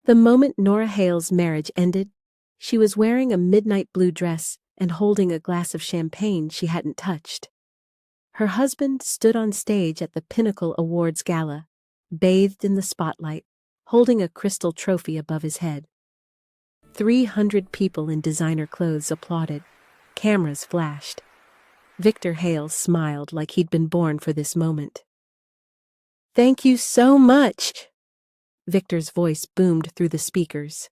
The moment Nora Hale's marriage ended, she was wearing a midnight blue dress and holding a glass of champagne she hadn't touched. Her husband stood on stage at the Pinnacle Awards Gala, bathed in the spotlight, holding a crystal trophy above his head. 300 people in designer clothes applauded. Cameras flashed. Victor Hale smiled like he'd been born for this moment. "Thank you so much!" Victor's voice boomed through the speakers.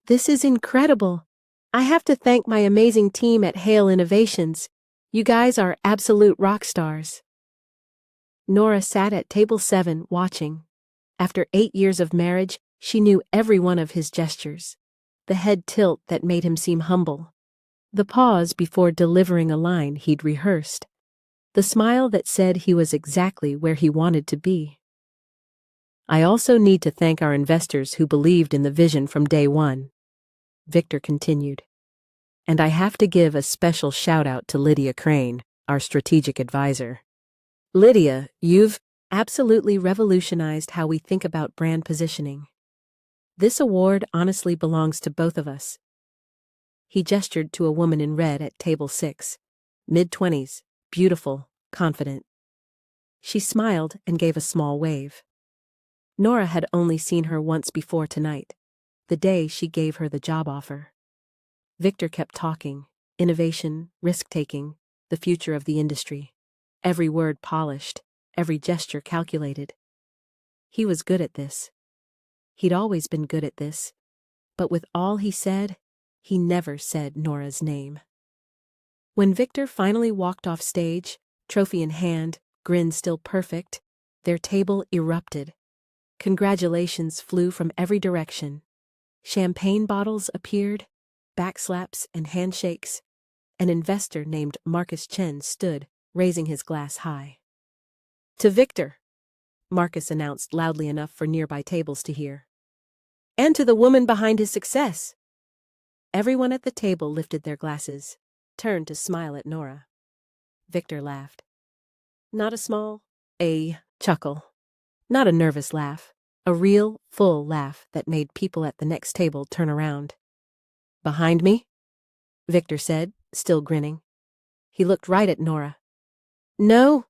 "This is incredible. I have to thank my amazing team at Hale Innovations. You guys are absolute rock stars." Nora sat at table 7 watching. After 8 years of marriage, she knew every one of his gestures. The head tilt that made him seem humble. The pause before delivering a line he'd rehearsed. The smile that said he was exactly where he wanted to be. "I also need to thank our investors who believed in the vision from day one," Victor continued. "And I have to give a special shout-out to Lydia Crane, our strategic advisor. Lydia, you've absolutely revolutionized how we think about brand positioning. This award honestly belongs to both of us." He gestured to a woman in red at table 6, mid-20s, beautiful, confident. She smiled and gave a small wave. Nora had only seen her once before tonight, the day she gave her the job offer. Victor kept talking, innovation, risk-taking, the future of the industry. Every word polished, every gesture calculated. He was good at this. He'd always been good at this, but with all he said, he never said Nora's name. When Victor finally walked off stage, trophy in hand, grin still perfect, their table erupted. Congratulations flew from every direction. Champagne bottles appeared, backslaps and handshakes. An investor named Marcus Chen stood, raising his glass high. "To Victor," Marcus announced loudly enough for nearby tables to hear. "And to the woman behind his success." Everyone at the table lifted their glasses, turned to smile at Nora. Victor laughed. Not a small, a chuckle. Not a nervous laugh, a real, full laugh that made people at the next table turn around. "Behind me?" Victor said, still grinning. He looked right at Nora. No,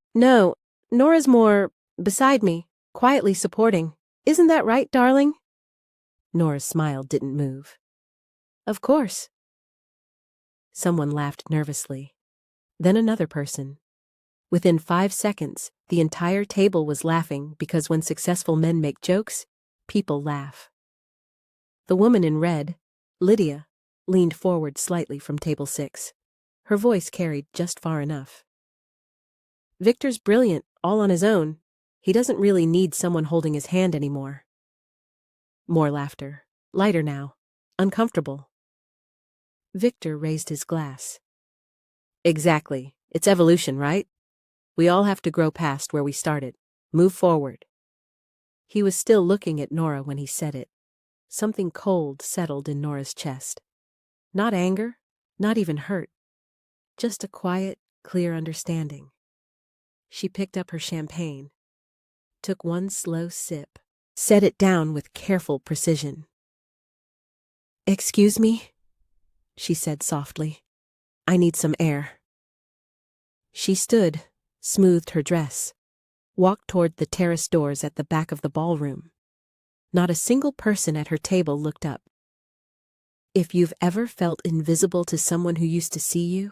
Nora's more beside me, quietly supporting. Isn't that right, darling?" Nora's smile didn't move. "Of course." Someone laughed nervously. Then another person. Within 5 seconds, the entire table was laughing because when successful men make jokes, people laugh. The woman in red, Lydia, leaned forward slightly from table 6. Her voice carried just far enough. "Victor's brilliant, all on his own. He doesn't really need someone holding his hand anymore." More laughter, lighter now, uncomfortable. Victor raised his glass. "Exactly. It's evolution, right? We all have to grow past where we started, move forward." He was still looking at Nora when he said it. Something cold settled in Nora's chest. Not anger, not even hurt. Just a quiet, clear understanding. She picked up her champagne, took one slow sip, set it down with careful precision. "Excuse me?" she said softly. "I need some air." She stood, smoothed her dress, walked toward the terrace doors at the back of the ballroom. Not a single person at her table looked up. If you've ever felt invisible to someone who used to see you,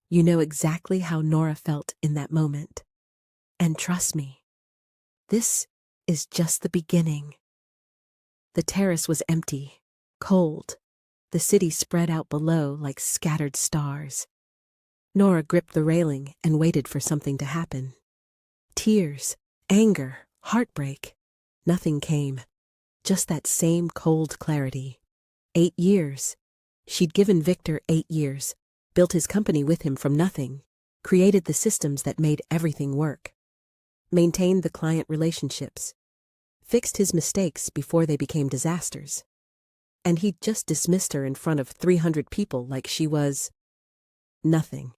you know exactly how Nora felt in that moment. And trust me, this is just the beginning. The terrace was empty, cold. The city spread out below like scattered stars. Nora gripped the railing and waited for something to happen. Tears, anger, heartbreak. Nothing came. Just that same cold clarity. 8 years. She'd given Victor 8 years, built his company with him from nothing, created the systems that made everything work, maintained the client relationships, fixed his mistakes before they became disasters. And he'd just dismissed her in front of 300 people like she was nothing.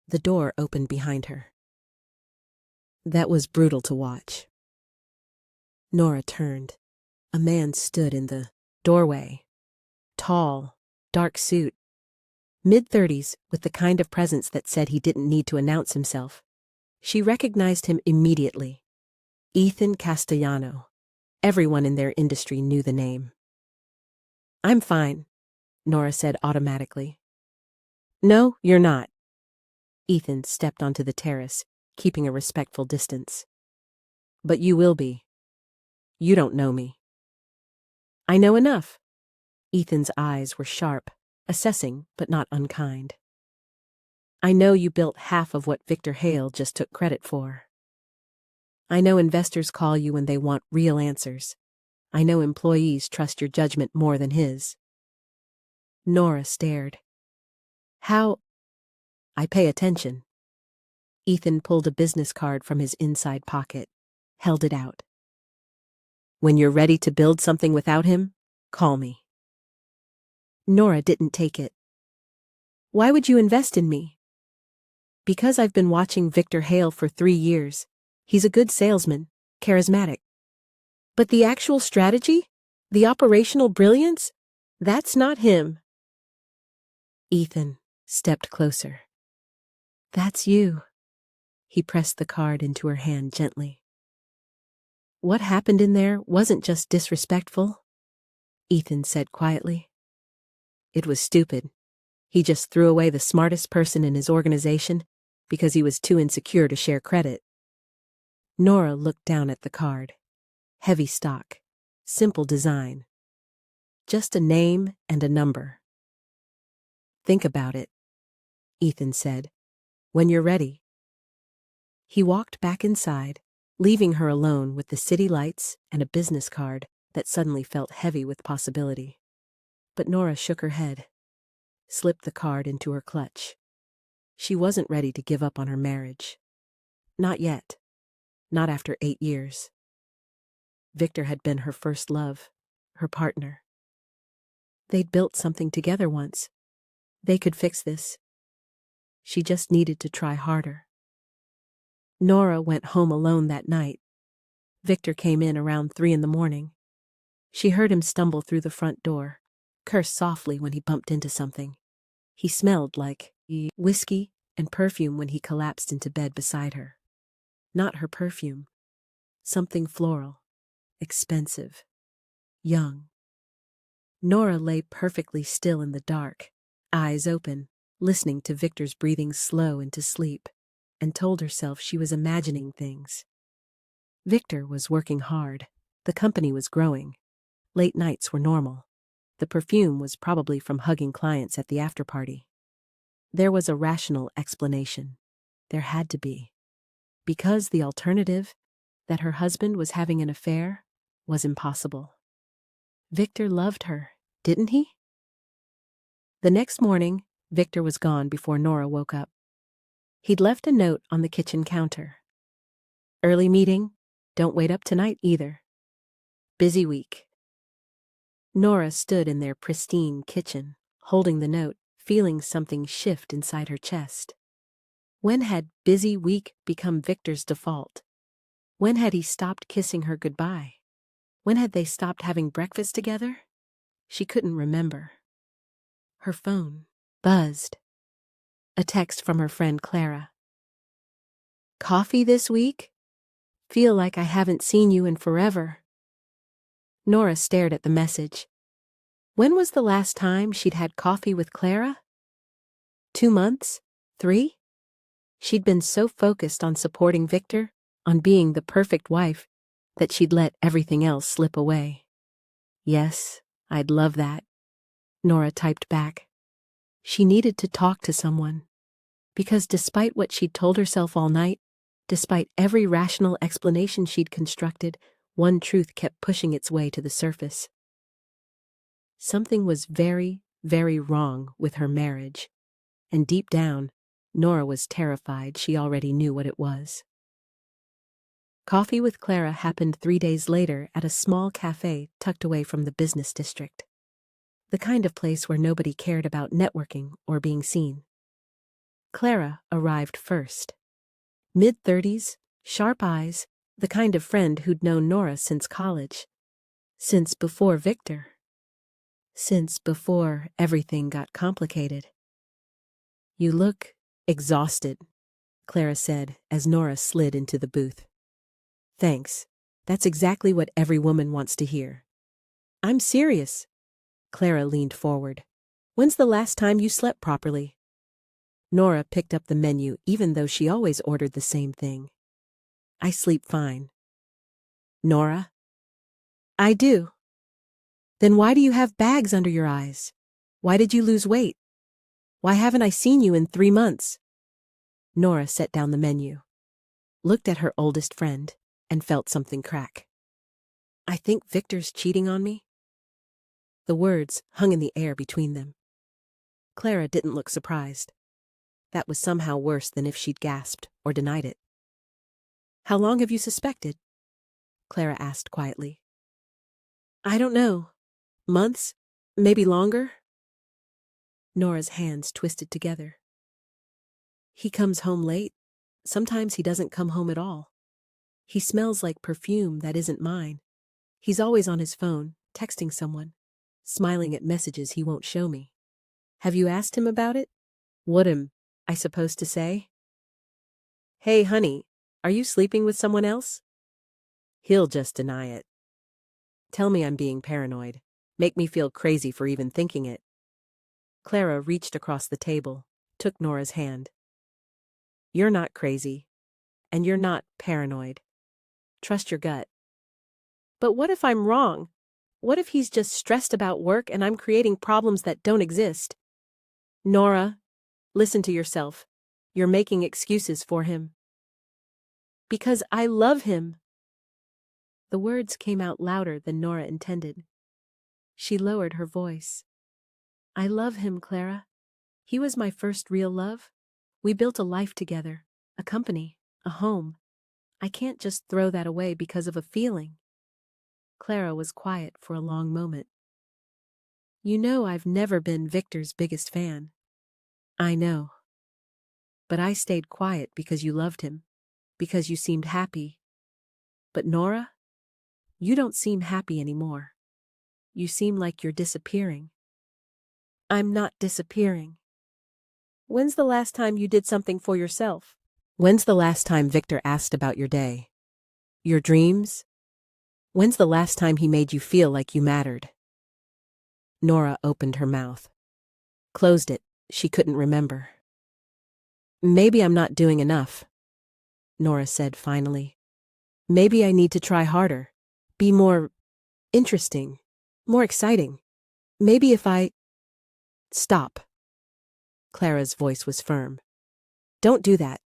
The door opened behind her. That was brutal to watch. Nora turned. A man stood in the doorway. Tall, dark suit, mid-30s, with the kind of presence that said he didn't need to announce himself. She recognized him immediately. Ethan Castellano. Everyone in their industry knew the name. "I'm fine," Nora said automatically. "No, you're not." Ethan stepped onto the terrace, keeping a respectful distance. "But you will be. You don't know me." "I know enough." Ethan's eyes were sharp, assessing but not unkind. "I know you built half of what Victor Hale just took credit for. I know investors call you when they want real answers. I know employees trust your judgment more than his." Nora stared. "How?" "I pay attention." Ethan pulled a business card from his inside pocket, held it out. "When you're ready to build something without him, call me." Nora didn't take it. "Why would you invest in me?" "Because I've been watching Victor Hale for 3 years. He's a good salesman, charismatic. But the actual strategy? The operational brilliance? That's not him." Ethan stepped closer. "That's you." He pressed the card into her hand gently. "What happened in there wasn't just disrespectful," Ethan said quietly. "It was stupid. He just threw away the smartest person in his organization because he was too insecure to share credit." Nora looked down at the card. Heavy stock, simple design. Just a name and a number. "Think about it," Ethan said. "When you're ready." He walked back inside, leaving her alone with the city lights and a business card that suddenly felt heavy with possibility. But Nora shook her head, slipped the card into her clutch. She wasn't ready to give up on her marriage. Not yet. Not after 8 years. Victor had been her first love, her partner. They'd built something together once. They could fix this. She just needed to try harder. Nora went home alone that night. Victor came in around 3 a.m. She heard him stumble through the front door, curse softly when he bumped into something. He smelled like whiskey and perfume when he collapsed into bed beside her. Not her perfume. Something floral, expensive, young. Nora lay perfectly still in the dark, eyes open, listening to Victor's breathing slow into sleep, and told herself she was imagining things. Victor was working hard. The company was growing. Late nights were normal. The perfume was probably from hugging clients at the after-party. There was a rational explanation. There had to be. Because the alternative, that her husband was having an affair, was impossible. Victor loved her, didn't he? The next morning, Victor was gone before Nora woke up. He'd left a note on the kitchen counter. "Early meeting. Don't wait up tonight either. Busy week." Nora stood in their pristine kitchen, holding the note, feeling something shift inside her chest. When had busy week become Victor's default? When had he stopped kissing her goodbye? When had they stopped having breakfast together? She couldn't remember. Her phone buzzed. A text from her friend Clara. "Coffee this week? Feel like I haven't seen you in forever." Nora stared at the message. When was the last time she'd had coffee with Clara? 2 months? 3? She'd been so focused on supporting Victor, on being the perfect wife, that she'd let everything else slip away. "Yes, I'd love that," Nora typed back. She needed to talk to someone. Because despite what she'd told herself all night, despite every rational explanation she'd constructed, one truth kept pushing its way to the surface. Something was very, very wrong with her marriage, and deep down, Nora was terrified she already knew what it was. Coffee with Clara happened 3 days later at a small cafe tucked away from the business district. The kind of place where nobody cared about networking or being seen. Clara arrived first. Mid-30s, sharp eyes, the kind of friend who'd known Nora since college. Since before Victor. Since before everything got complicated. You look exhausted, Clara said as Nora slid into the booth. Thanks. That's exactly what every woman wants to hear. I'm serious. Clara leaned forward. When's the last time you slept properly? Nora picked up the menu even though she always ordered the same thing. I sleep fine. Nora? I do. Then why do you have bags under your eyes? Why did you lose weight? Why haven't I seen you in 3 months? Nora set down the menu, looked at her oldest friend, and felt something crack. I think Victor's cheating on me. The words hung in the air between them. Clara didn't look surprised. That was somehow worse than if she'd gasped or denied it. How long have you suspected? Clara asked quietly. I don't know. Months? Maybe longer? Nora's hands twisted together. He comes home late. Sometimes he doesn't come home at all. He smells like perfume that isn't mine. He's always on his phone, texting someone, smiling at messages he won't show me. Have you asked him about it? What am I supposed to say? Hey, honey, are you sleeping with someone else? He'll just deny it. Tell me I'm being paranoid. Make me feel crazy for even thinking it. Clara reached across the table, took Nora's hand. You're not crazy, and you're not paranoid. Trust your gut. But what if I'm wrong? What if he's just stressed about work and I'm creating problems that don't exist? Nora, listen to yourself. You're making excuses for him. Because I love him. The words came out louder than Nora intended. She lowered her voice. I love him, Clara. He was my first real love. We built a life together, a company, a home. I can't just throw that away because of a feeling. Clara was quiet for a long moment. You know I've never been Victor's biggest fan. I know. But I stayed quiet because you loved him, because you seemed happy. But Nora, you don't seem happy anymore. You seem like you're disappearing. I'm not disappearing. When's the last time you did something for yourself? When's the last time Victor asked about your day? Your dreams? When's the last time he made you feel like you mattered? Nora opened her mouth. Closed it. She couldn't remember. Maybe I'm not doing enough, Nora said finally. Maybe I need to try harder. Be more interesting. More exciting. Maybe if I... Stop. Clara's voice was firm. Don't do that.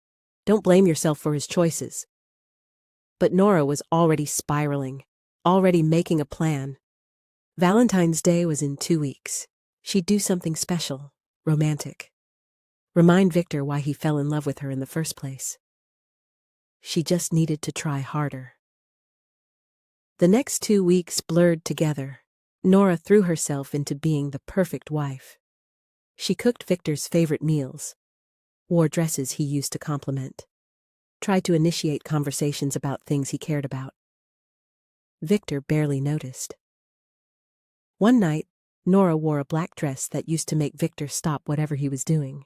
Don't blame yourself for his choices. But Nora was already spiraling, already making a plan. Valentine's Day was in 2 weeks. She'd do something special, romantic. Remind Victor why he fell in love with her in the first place. She just needed to try harder. The next 2 weeks blurred together. Nora threw herself into being the perfect wife. She cooked Victor's favorite meals, wore dresses he used to compliment, tried to initiate conversations about things he cared about. Victor barely noticed. One night, Nora wore a black dress that used to make Victor stop whatever he was doing.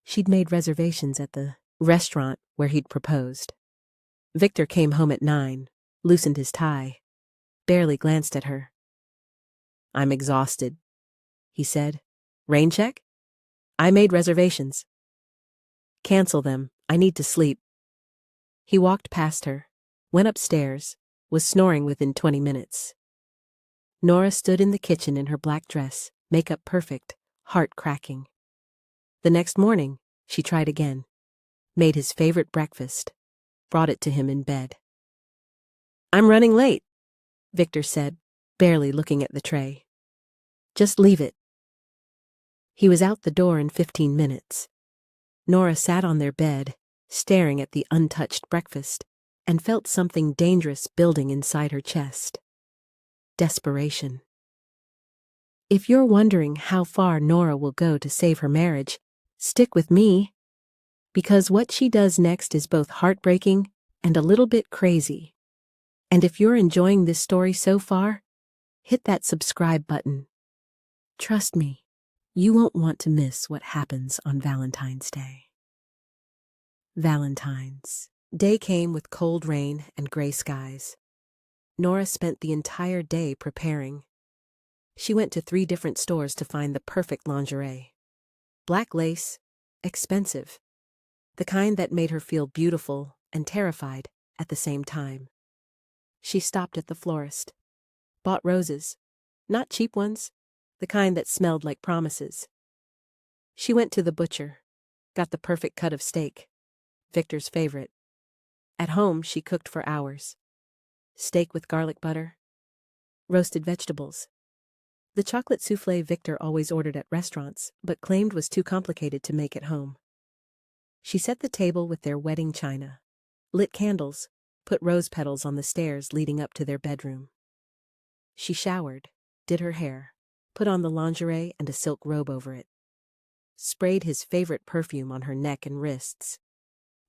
She'd made reservations at the restaurant where he'd proposed. Victor came home at 9, loosened his tie, barely glanced at her. I'm exhausted, he said. Rain check? I made reservations. Cancel them. I need to sleep. He walked past her, went upstairs, was snoring within 20 minutes. Nora stood in the kitchen in her black dress, makeup perfect, heart cracking. The next morning, she tried again, made his favorite breakfast, brought it to him in bed. I'm running late, Victor said, barely looking at the tray. Just leave it. He was out the door in 15 minutes. Nora sat on their bed, staring at the untouched breakfast, and felt something dangerous building inside her chest. Desperation. If you're wondering how far Nora will go to save her marriage, stick with me, because what she does next is both heartbreaking and a little bit crazy. And if you're enjoying this story so far, hit that subscribe button. Trust me, you won't want to miss what happens on Valentine's Day. Valentine's Day came with cold rain and gray skies. Nora spent the entire day preparing. She went to 3 different stores to find the perfect lingerie. Black lace, expensive. The kind that made her feel beautiful and terrified at the same time. She stopped at the florist. Bought roses. Not cheap ones, the kind that smelled like promises. She went to the butcher. Got the perfect cut of steak. Victor's favorite. At home, she cooked for hours. Steak with garlic butter. Roasted vegetables. The chocolate souffle Victor always ordered at restaurants, but claimed was too complicated to make at home. She set the table with their wedding china. Lit candles, put rose petals on the stairs leading up to their bedroom. She showered, did her hair, put on the lingerie and a silk robe over it. Sprayed his favorite perfume on her neck and wrists.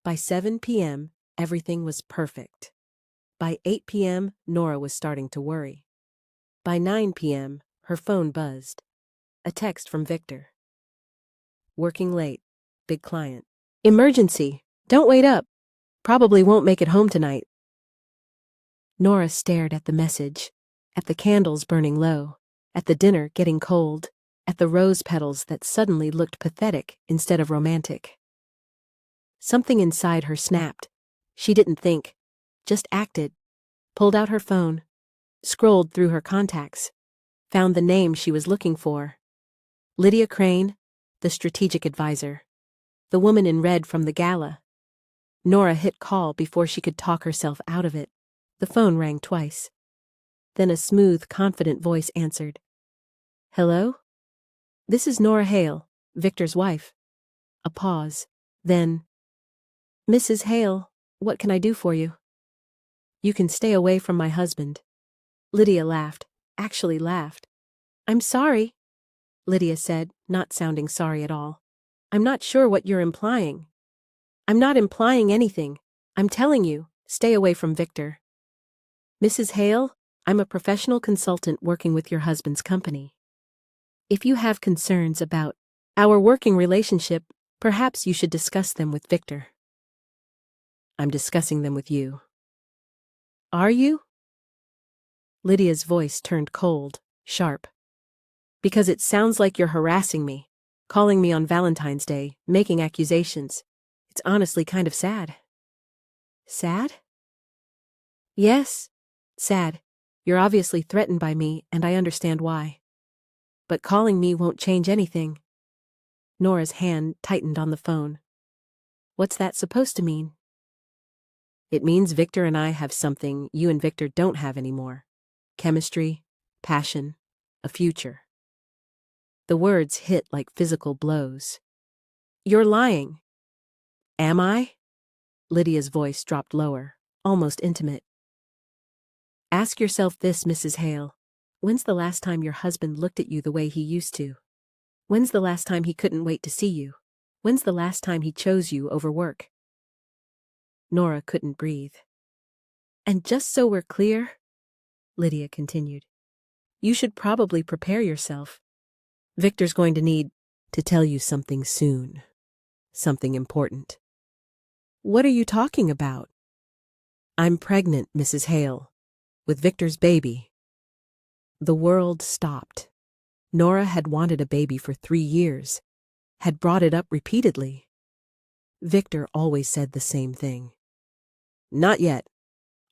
By 7 p.m., everything was perfect. By 8 p.m., Nora was starting to worry. By 9 p.m., her phone buzzed. A text from Victor. Working late. Big client. Emergency. Don't wait up. Probably won't make it home tonight. Nora stared at the message, at the candles burning low, at the dinner getting cold, at the rose petals that suddenly looked pathetic instead of romantic. Something inside her snapped. She didn't think, just acted. Pulled out her phone, scrolled through her contacts, found the name she was looking for. Lydia Crane, the strategic advisor. The woman in red from the gala. Nora hit call before she could talk herself out of it. The phone rang twice. Then a smooth, confident voice answered. Hello? This is Nora Hale, Victor's wife. A pause. Then, Mrs. Hale, what can I do for you? You can stay away from my husband. Lydia laughed, actually laughed. I'm sorry, Lydia said, not sounding sorry at all. I'm not sure what you're implying. I'm not implying anything. I'm telling you, stay away from Victor. Mrs. Hale, I'm a professional consultant working with your husband's company. If you have concerns about our working relationship, perhaps you should discuss them with Victor. I'm discussing them with you. Are you? Lydia's voice turned cold, sharp. Because it sounds like you're harassing me, calling me on Valentine's Day, making accusations. It's honestly kind of sad. Sad? Yes, sad. You're obviously threatened by me, and I understand why. But calling me won't change anything. Nora's hand tightened on the phone. What's that supposed to mean? It means Victor and I have something you and Victor don't have anymore. Chemistry, passion, a future. The words hit like physical blows. You're lying. Am I? Lydia's voice dropped lower, almost intimate. Ask yourself this, Mrs. Hale. When's the last time your husband looked at you the way he used to? When's the last time he couldn't wait to see you? When's the last time he chose you over work? Nora couldn't breathe. And just so we're clear, Lydia continued, you should probably prepare yourself. Victor's going to need to tell you something soon. Something important. What are you talking about? I'm pregnant, Mrs. Hale, with Victor's baby. The world stopped. Nora had wanted a baby for 3 years, had brought it up repeatedly. Victor always said the same thing. Not yet.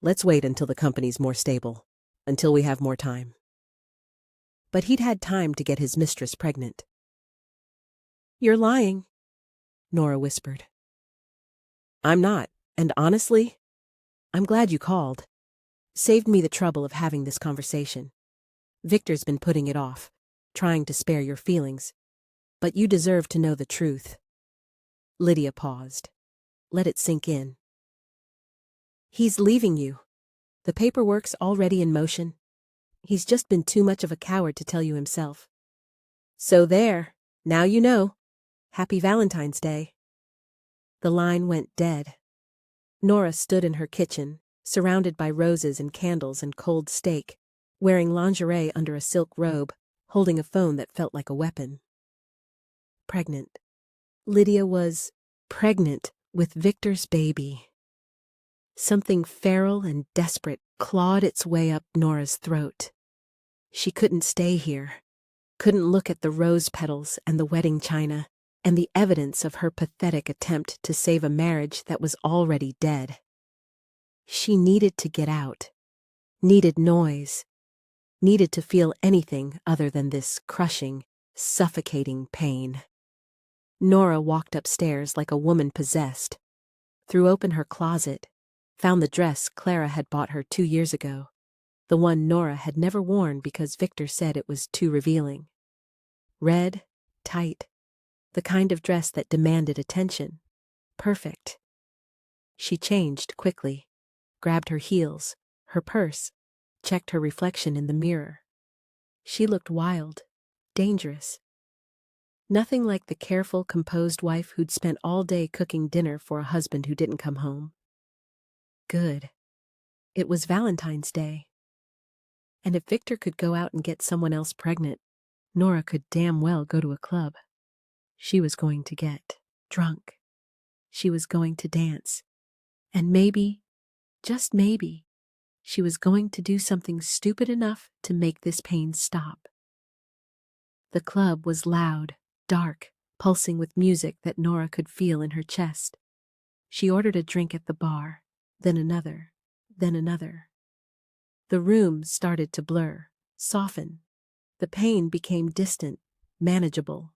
Let's wait until the company's more stable, until we have more time. But he'd had time to get his mistress pregnant. You're lying, Nora whispered. I'm not, and honestly, I'm glad you called. Saved me the trouble of having this conversation. Victor's been putting it off, trying to spare your feelings, but you deserve to know the truth. Lydia paused. Let it sink in. He's leaving you. The paperwork's already in motion. He's just been too much of a coward to tell you himself. So there, now you know. Happy Valentine's Day. The line went dead. Nora stood in her kitchen, surrounded by roses and candles and cold steak, wearing lingerie under a silk robe, holding a phone that felt like a weapon. Pregnant. Lydia was pregnant with Victor's baby. Something feral and desperate clawed its way up Nora's throat. She couldn't stay here, couldn't look at the rose petals and the wedding china, and the evidence of her pathetic attempt to save a marriage that was already dead. She needed to get out, needed noise, needed to feel anything other than this crushing, suffocating pain. Nora walked upstairs like a woman possessed, threw open her closet, found the dress Clara had bought her 2 years ago, the one Nora had never worn because Victor said it was too revealing. Red, tight, the kind of dress that demanded attention. Perfect. She changed quickly, grabbed her heels, her purse, checked her reflection in the mirror. She looked wild, dangerous. Nothing like the careful, composed wife who'd spent all day cooking dinner for a husband who didn't come home. Good. It was Valentine's Day. And if Victor could go out and get someone else pregnant, Nora could damn well go to a club. She was going to get drunk. She was going to dance. And maybe, just maybe, she was going to do something stupid enough to make this pain stop. The club was loud, dark, pulsing with music that Nora could feel in her chest. She ordered a drink at the bar, then another, then another. The room started to blur, soften. The pain became distant, manageable.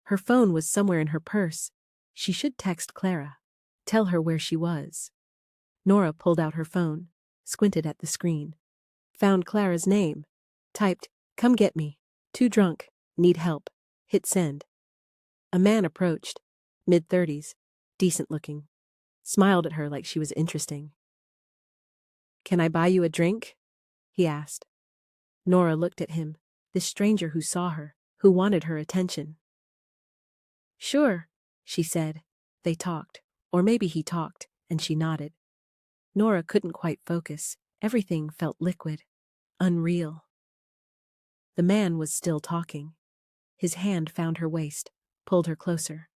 Her phone was somewhere in her purse. She should text Clara, tell her where she was. Nora pulled out her phone, squinted at the screen, found Clara's name, typed, "Come get me, too drunk, need help," hit send. A man approached, mid-30s, decent-looking, smiled at her like she was interesting. "Can I buy you a drink?" he asked. Nora looked at him, this stranger who saw her, who wanted her attention. "Sure," she said. They talked, or maybe he talked, and she nodded. Nora couldn't quite focus. Everything felt liquid, unreal. The man was still talking. His hand found her waist, pulled her closer.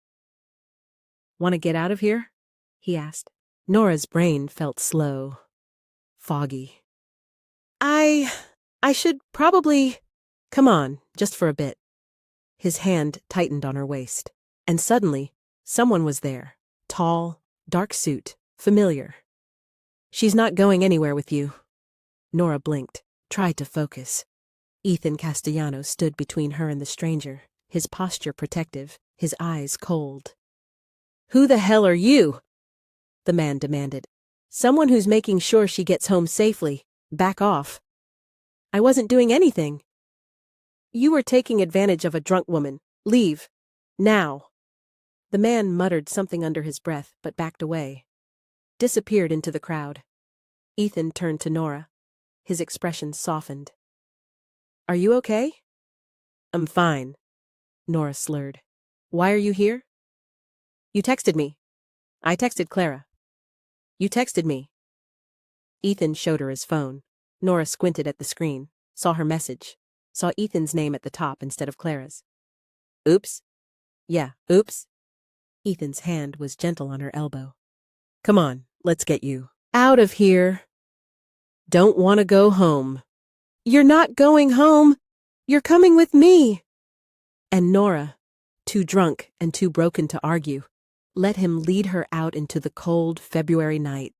"Want to get out of here?" he asked. Nora's brain felt slow, foggy. I should probably... Come on, just for a bit." His hand tightened on her waist. And suddenly, someone was there. Tall, dark suit, familiar. "She's not going anywhere with you." Nora blinked, tried to focus. Ethan Castellanos stood between her and the stranger, his posture protective, his eyes cold. "Who the hell are you?" the man demanded. "Someone who's making sure she gets home safely. Back off." "I wasn't doing anything." "You were taking advantage of a drunk woman. Leave. Now." The man muttered something under his breath, but backed away. Disappeared into the crowd. Ethan turned to Nora. His expression softened. "Are you okay?" "I'm fine," Nora slurred. "Why are you here?" "You texted me." "I texted Clara." "You texted me." Ethan showed her his phone. Nora squinted at the screen, saw her message, saw Ethan's name at the top instead of Clara's. "Oops." "Yeah, oops." Ethan's hand was gentle on her elbow. "Come on, let's get you out of here." "Don't want to go home." "You're not going home. You're coming with me." And Nora, too drunk and too broken to argue, let him lead her out into the cold February night.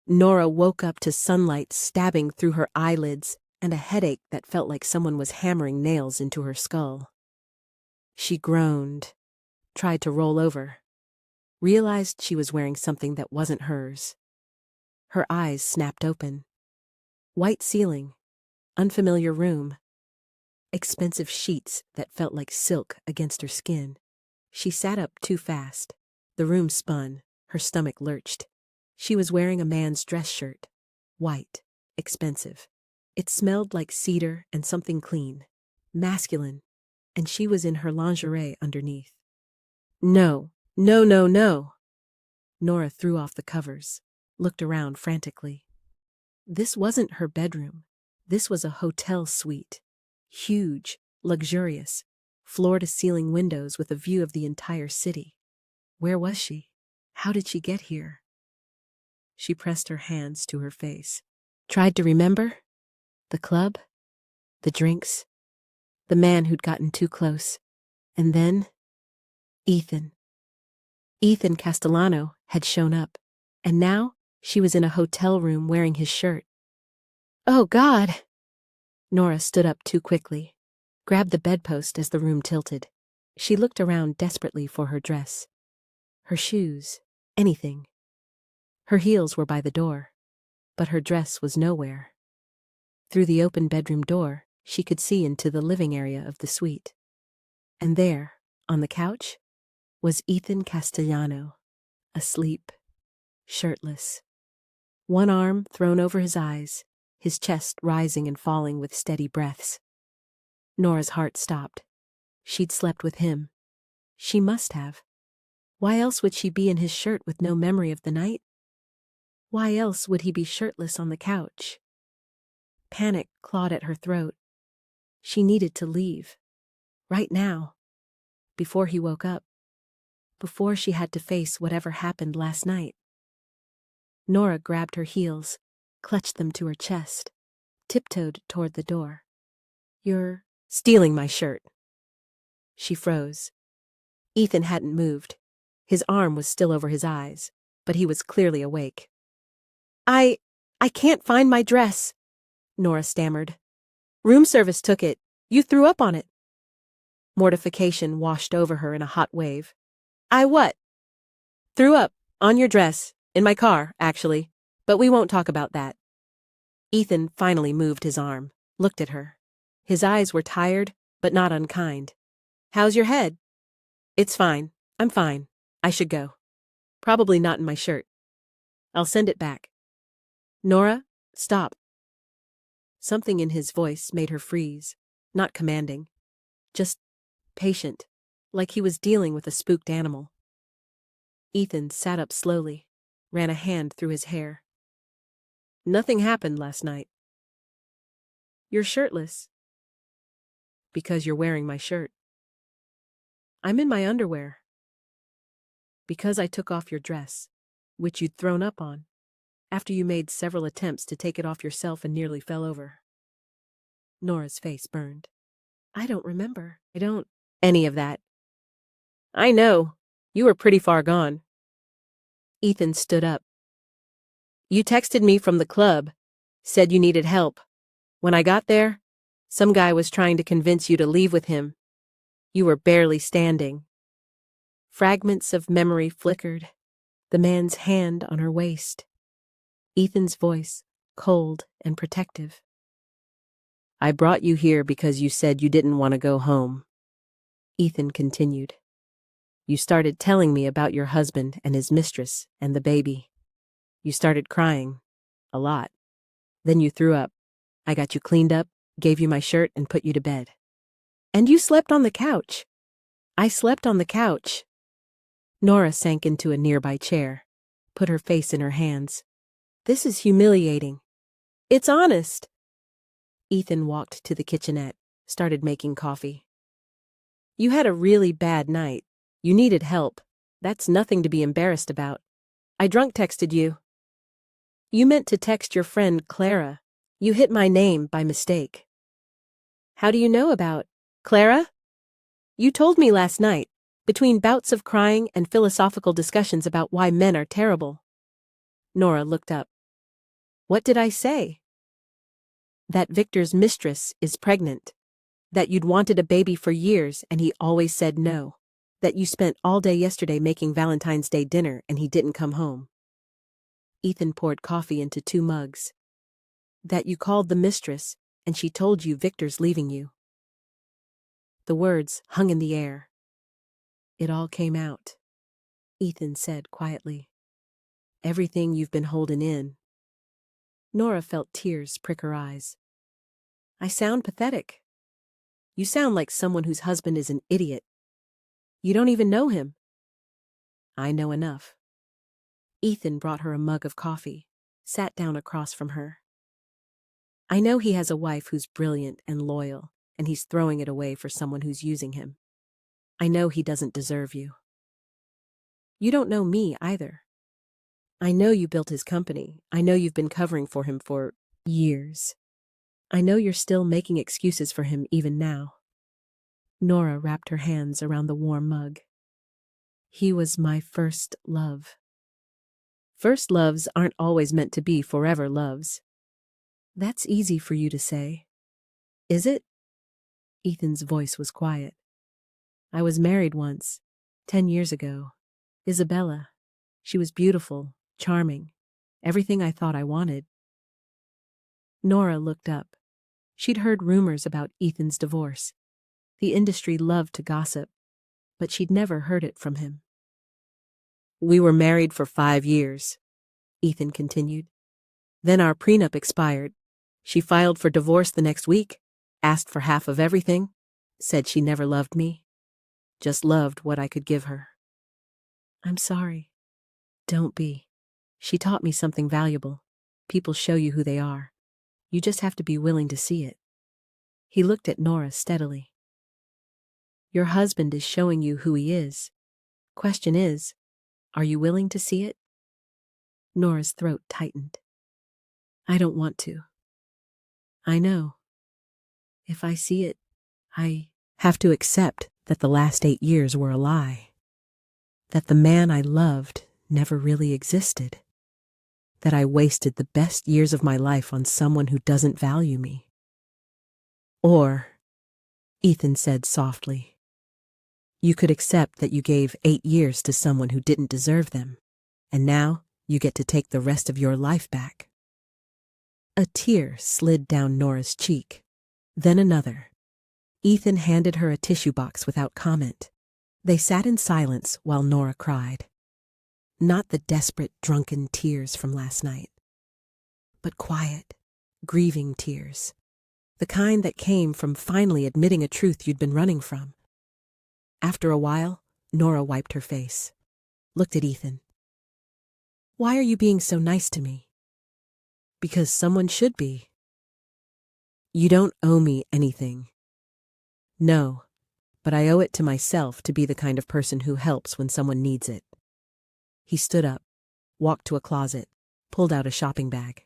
Nora woke up to sunlight stabbing through her eyelids and a headache that felt like someone was hammering nails into her skull. She groaned, tried to roll over, realized she was wearing something that wasn't hers. Her eyes snapped open. White ceiling, unfamiliar room, expensive sheets that felt like silk against her skin. She sat up too fast. The room spun, her stomach lurched. She was wearing a man's dress shirt, white, expensive. It smelled like cedar and something clean, masculine, and she was in her lingerie underneath. No, no, no, no. Nora threw off the covers, looked around frantically. This wasn't her bedroom. This was a hotel suite. Huge, luxurious, floor-to-ceiling windows with a view of the entire city. Where was she? How did she get here? She pressed her hands to her face. Tried to remember? The club? The drinks? The man who'd gotten too close? And then? Ethan. Ethan Castellano had shown up, and now she was in a hotel room wearing his shirt. Oh, God! Nora stood up too quickly, grabbed the bedpost as the room tilted. She looked around desperately for her dress. Her shoes, anything. Her heels were by the door, but her dress was nowhere. Through the open bedroom door, she could see into the living area of the suite. And there, on the couch, was Ethan Castellano, asleep, shirtless. One arm thrown over his eyes, his chest rising and falling with steady breaths. Nora's heart stopped. She'd slept with him. She must have. Why else would she be in his shirt with no memory of the night? Why else would he be shirtless on the couch? Panic clawed at her throat. She needed to leave. Right now. Before he woke up. Before she had to face whatever happened last night. Nora grabbed her heels, clutched them to her chest, tiptoed toward the door. You're stealing my shirt. She froze. Ethan hadn't moved. His arm was still over his eyes, but he was clearly awake. I can't find my dress, Nora stammered. Room service took it. You threw up on it. Mortification washed over her in a hot wave. I what? Threw up on your dress, in my car, actually, but we won't talk about that. Ethan finally moved his arm, looked at her. His eyes were tired, but not unkind. How's your head? It's fine. I'm fine. I should go. Probably not in my shirt. I'll send it back. Nora, stop. Something in his voice made her freeze, not commanding, just patient, like he was dealing with a spooked animal. Ethan sat up slowly, ran a hand through his hair. Nothing happened last night. You're shirtless. Because you're wearing my shirt. I'm in my underwear. Because I took off your dress, which you'd thrown up on, after you made several attempts to take it off yourself and nearly fell over. Nora's face burned. I don't remember. I don't. Any of that. I know. You were pretty far gone. Ethan stood up. You texted me from the club, said you needed help. When I got there, some guy was trying to convince you to leave with him. You were barely standing. Fragments of memory flickered. The man's hand on her waist. Ethan's voice, cold and protective. I brought you here because you said you didn't want to go home. Ethan continued. You started telling me about your husband and his mistress and the baby. You started crying. A lot. Then you threw up. I got you cleaned up, gave you my shirt, and put you to bed. And you slept on the couch. I slept on the couch. Nora sank into a nearby chair, put her face in her hands. This is humiliating. It's honest. Ethan walked to the kitchenette, started making coffee. You had a really bad night. You needed help. That's nothing to be embarrassed about. I drunk texted you. You meant to text your friend Clara. You hit my name by mistake. How do you know about Clara? You told me last night, between bouts of crying and philosophical discussions about why men are terrible. Nora looked up. What did I say? That Victor's mistress is pregnant. That you'd wanted a baby for years and he always said no. That you spent all day yesterday making Valentine's Day dinner and he didn't come home. Ethan poured coffee into 2 mugs. That you called the mistress and she told you Victor's leaving you. The words hung in the air. It all came out. Ethan said quietly. Everything you've been holding in. Nora felt tears prick her eyes. I sound pathetic. You sound like someone whose husband is an idiot. You don't even know him. I know enough. Ethan brought her a mug of coffee, sat down across from her. I know he has a wife who's brilliant and loyal, and he's throwing it away for someone who's using him. I know he doesn't deserve you. You don't know me either. I know you built his company. I know you've been covering for him for years. I know you're still making excuses for him even now. Nora wrapped her hands around the warm mug. He was my first love. First loves aren't always meant to be forever loves. That's easy for you to say. Is it? Ethan's voice was quiet. I was married once, 10 years ago. Isabella. She was beautiful, charming, everything I thought I wanted. Nora looked up. She'd heard rumors about Ethan's divorce. The industry loved to gossip, but she'd never heard it from him. We were married for 5 years, Ethan continued. Then our prenup expired. She filed for divorce the next week, asked for half of everything, said she never loved me, just loved what I could give her. I'm sorry. Don't be. She taught me something valuable. People show you who they are. You just have to be willing to see it. He looked at Nora steadily. Your husband is showing you who he is. Question is, are you willing to see it? Nora's throat tightened. I don't want to. I know. If I see it, I have to accept that the last 8 years were a lie. That the man I loved never really existed. That I wasted the best years of my life on someone who doesn't value me. Or, Ethan said softly, you could accept that you gave 8 years to someone who didn't deserve them, and now you get to take the rest of your life back. A tear slid down Nora's cheek, then another. Ethan handed her a tissue box without comment. They sat in silence while Nora cried. Not the desperate, drunken tears from last night, but quiet, grieving tears. The kind that came from finally admitting a truth you'd been running from. After a while, Nora wiped her face, looked at Ethan. Why are you being so nice to me? Because someone should be. You don't owe me anything. No, but I owe it to myself to be the kind of person who helps when someone needs it. He stood up, walked to a closet, pulled out a shopping bag.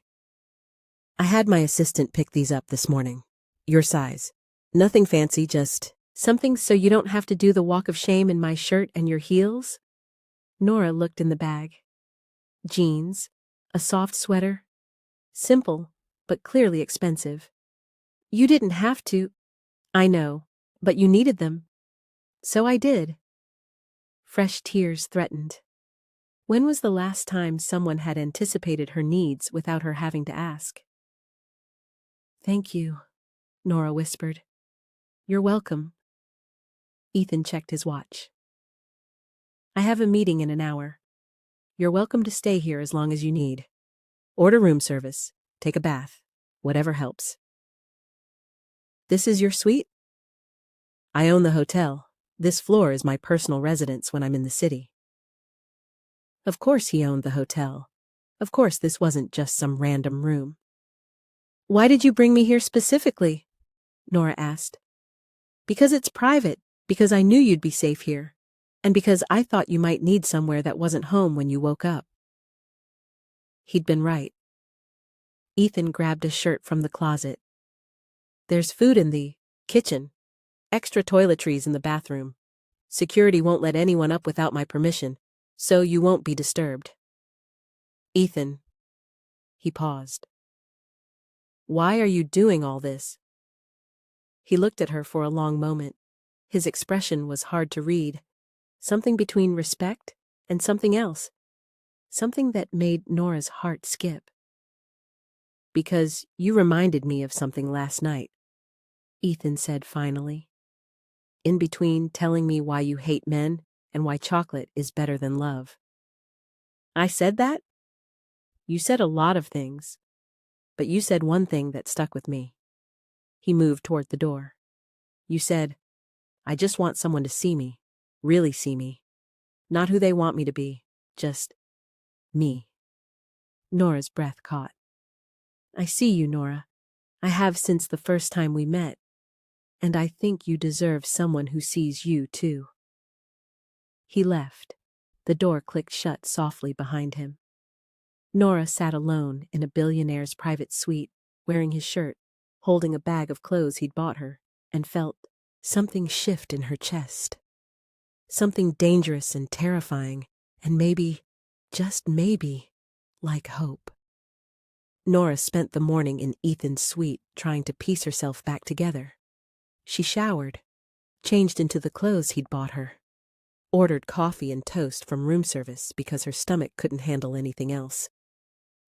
I had my assistant pick these up this morning. Your size. Nothing fancy, just something so you don't have to do the walk of shame in my shirt and your heels? Nora looked in the bag. Jeans, a soft sweater. Simple, but clearly expensive. You didn't have to. I know, but you needed them. So I did. Fresh tears threatened. When was the last time someone had anticipated her needs without her having to ask? Thank you, Nora whispered. You're welcome. Ethan checked his watch. I have a meeting in an hour. You're welcome to stay here as long as you need. Order room service, take a bath, whatever helps. This is your suite? I own the hotel. This floor is my personal residence when I'm in the city. Of course he owned the hotel. Of course this wasn't just some random room. Why did you bring me here specifically? Nora asked. Because it's private, because I knew you'd be safe here, and because I thought you might need somewhere that wasn't home when you woke up. He'd been right. Ethan grabbed a shirt from the closet. There's food in the kitchen. Extra toiletries in the bathroom. Security won't let anyone up without my permission, so you won't be disturbed. Ethan. He paused. Why are you doing all this? He looked at her for a long moment. His expression was hard to read. Something between respect and something else. Something that made Nora's heart skip. Because you reminded me of something last night, Ethan said finally. In between telling me why you hate men and why chocolate is better than love. I said that? You said a lot of things, but you said one thing that stuck with me. He moved toward the door. You said, I just want someone to see me, really see me. Not who they want me to be, just me. Nora's breath caught. I see you, Nora. I have since the first time we met, and I think you deserve someone who sees you too." He left. The door clicked shut softly behind him. Nora sat alone in a billionaire's private suite, wearing his shirt, holding a bag of clothes he'd bought her, and felt something shift in her chest. Something dangerous and terrifying, and maybe, just maybe, like hope. Nora spent the morning in Ethan's suite trying to piece herself back together. She showered, changed into the clothes he'd bought her, ordered coffee and toast from room service because her stomach couldn't handle anything else.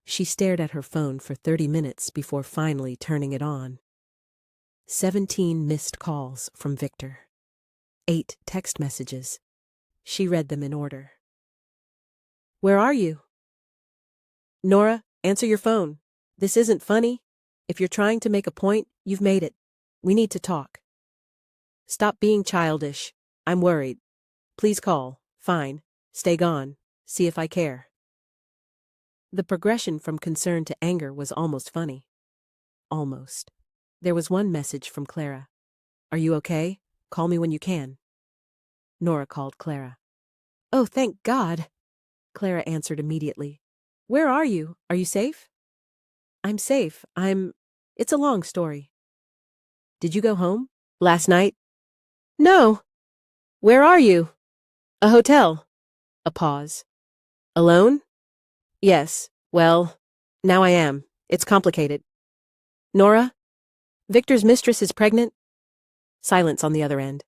She stared at her phone for 30 minutes before finally turning it on. 17 missed calls from Victor. 8 text messages. She read them in order. "Where are you?" "Nora, answer your phone. This isn't funny. If you're trying to make a point, you've made it. We need to talk." "Stop being childish. I'm worried. Please call. Fine. Stay gone. See if I care." The progression from concern to anger was almost funny. Almost. There was one message from Clara. "Are you okay? Call me when you can." Nora called Clara. "Oh, thank God!" Clara answered immediately. "Where are you? Are you safe?" "I'm safe. It's a long story." "Did you go home? Last night?" "No." "Where are you?" "A hotel." A pause. "Alone?" "Yes. Well, now I am. It's complicated." "Nora? Victor's mistress is pregnant?" Silence on the other end.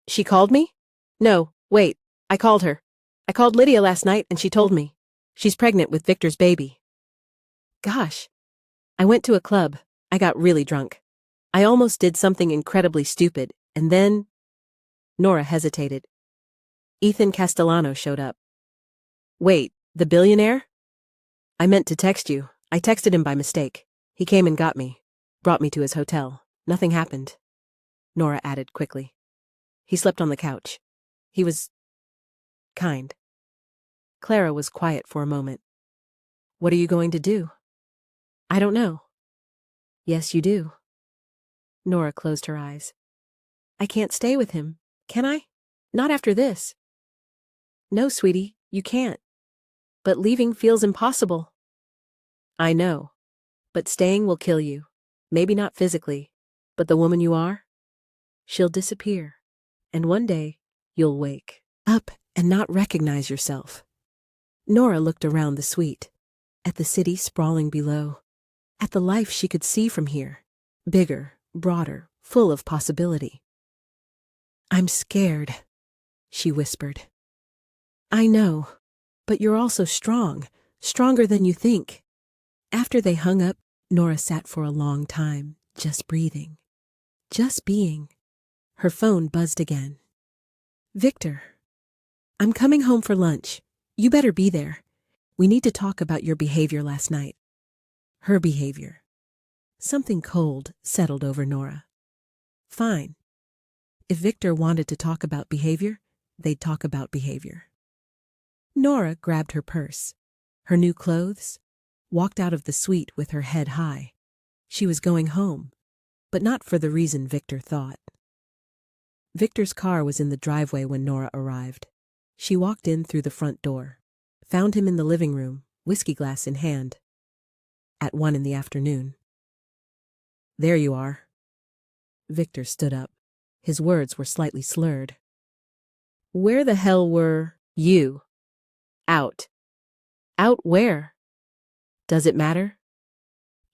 "She called me?" "No, wait. I called her. I called Lydia last night and she told me. She's pregnant with Victor's baby." "Gosh. I went to a club. I got really drunk. I almost did something incredibly stupid, and then—" Nora hesitated. "Ethan Castellano showed up." "Wait, the billionaire?" "I meant to text you. I texted him by mistake. He came and got me. Brought me to his hotel. Nothing happened." Nora added quickly. "He slept on the couch. He was kind." Clara was quiet for a moment. "What are you going to do?" "I don't know." "Yes, you do." Nora closed her eyes. "I can't stay with him, can I? Not after this." "No, sweetie, you can't. But leaving feels impossible." "I know. But staying will kill you. Maybe not physically, but the woman you are? She'll disappear. And one day, you'll wake up and not recognize yourself." Nora looked around the suite, at the city sprawling below, at the life she could see from here, bigger, broader, full of possibility. "I'm scared," she whispered. "I know, but you're also strong, stronger than you think." After they hung up, Nora sat for a long time, just breathing, just being. Her phone buzzed again. "Victor, I'm coming home for lunch. You better be there. We need to talk about your behavior last night." Her behavior. Something cold settled over Nora. Fine. If Victor wanted to talk about behavior, they'd talk about behavior. Nora grabbed her purse, her new clothes, walked out of the suite with her head high. She was going home, but not for the reason Victor thought. Victor's car was in the driveway when Nora arrived. She walked in through the front door, found him in the living room, whiskey glass in hand. At 1 in the afternoon. "There you are." Victor stood up. His words were slightly slurred. "Where the hell were you?" "Out." "Out where?" "Does it matter?"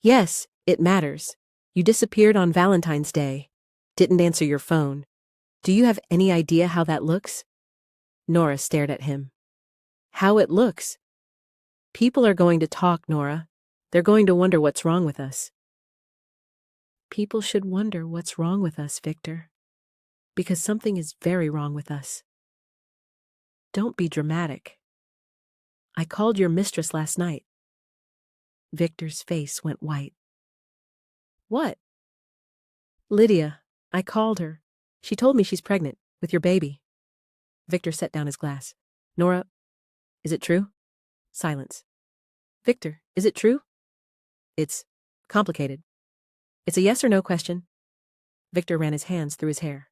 "Yes, it matters. You disappeared on Valentine's Day. Didn't answer your phone. Do you have any idea how that looks?" Nora stared at him. "How it looks?" "People are going to talk, Nora. They're going to wonder what's wrong with us." "People should wonder what's wrong with us, Victor. Because something is very wrong with us." "Don't be dramatic." "I called your mistress last night." Victor's face went white. "What?" "Lydia. I called her. She told me she's pregnant with your baby." Victor set down his glass. "Nora, is it true?" Silence. "Victor, is it true?" "It's complicated." It's a yes or no question. Victor ran his hands through his hair.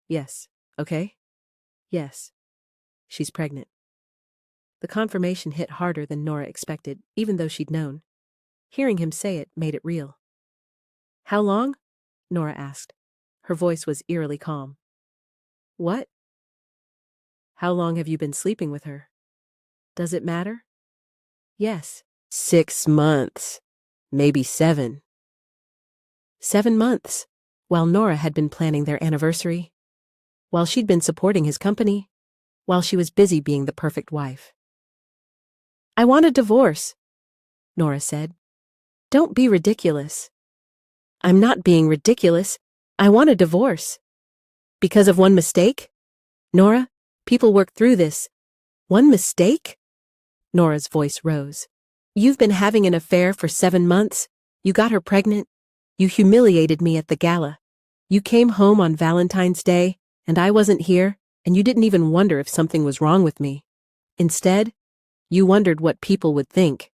Yes. Okay? Yes. She's pregnant. The confirmation hit harder than Nora expected, even though she'd known. Hearing him say it made it real. How long? Nora asked. Her voice was eerily calm. What? How long have you been sleeping with her? Does it matter? Yes. 6 months. Maybe 7. 7 months. While Nora had been planning their anniversary. While she'd been supporting his company. While she was busy being the perfect wife. I want a divorce, Nora said. Don't be ridiculous. I'm not being ridiculous. I want a divorce. Because of one mistake? Nora, people work through this. One mistake? Nora's voice rose. You've been having an affair for 7 months. You got her pregnant. You humiliated me at the gala. You came home on Valentine's Day, and I wasn't here, and you didn't even wonder if something was wrong with me. Instead, you wondered what people would think.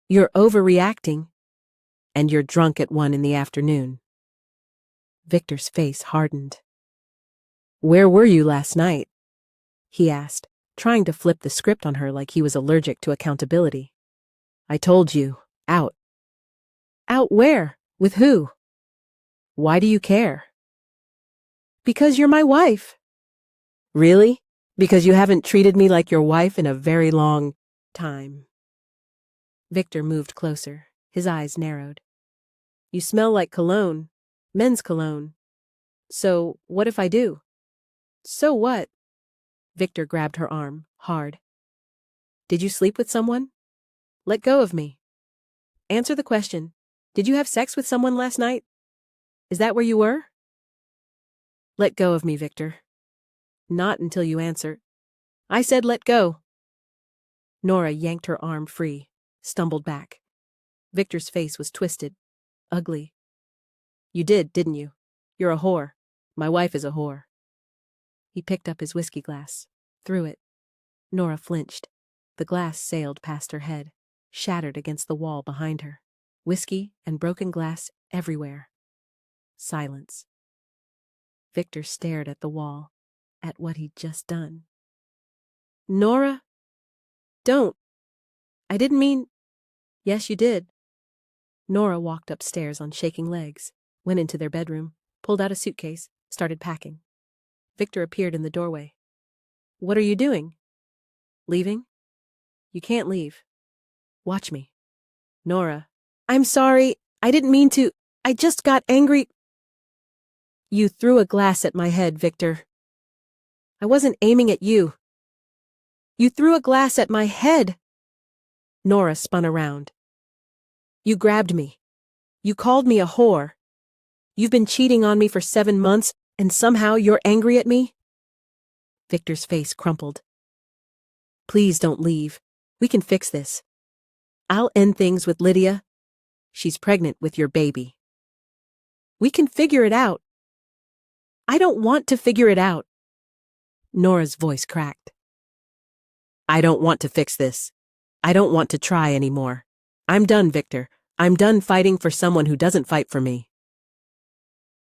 You're overreacting, and you're drunk at 1 in the afternoon. Victor's face hardened. Where were you last night? He asked, trying to flip the script on her like he was allergic to accountability. I told you, out. Out where? With who? Why do you care? Because you're my wife. Really? Because you haven't treated me like your wife in a very long time. Victor moved closer, his eyes narrowed. You smell like cologne, men's cologne. So, what if I do? So what? Victor grabbed her arm, hard. Did you sleep with someone? Let go of me. Answer the question. Did you have sex with someone last night? Is that where you were? Let go of me, Victor. Not until you answer. I said let go. Nora yanked her arm free, stumbled back. Victor's face was twisted, ugly. You did, didn't you? You're a whore. My wife is a whore. He picked up his whiskey glass, threw it. Nora flinched. The glass sailed past her head, shattered against the wall behind her. Whiskey and broken glass everywhere. Silence. Victor stared at the wall, at what he'd just done. Nora? Don't. I didn't mean... Yes, you did. Nora walked upstairs on shaking legs, went into their bedroom, pulled out a suitcase, started packing. Victor appeared in the doorway. What are you doing? Leaving? You can't leave. Watch me. Nora. I'm sorry. I didn't mean to. I just got angry. You threw a glass at my head, Victor. I wasn't aiming at you. You threw a glass at my head. Nora spun around. You grabbed me. You called me a whore. You've been cheating on me for 7 months, and somehow you're angry at me? Victor's face crumpled. Please don't leave. We can fix this. I'll end things with Lydia. She's pregnant with your baby. We can figure it out. I don't want to figure it out. Nora's voice cracked. I don't want to fix this. I don't want to try anymore. I'm done, Victor. I'm done fighting for someone who doesn't fight for me.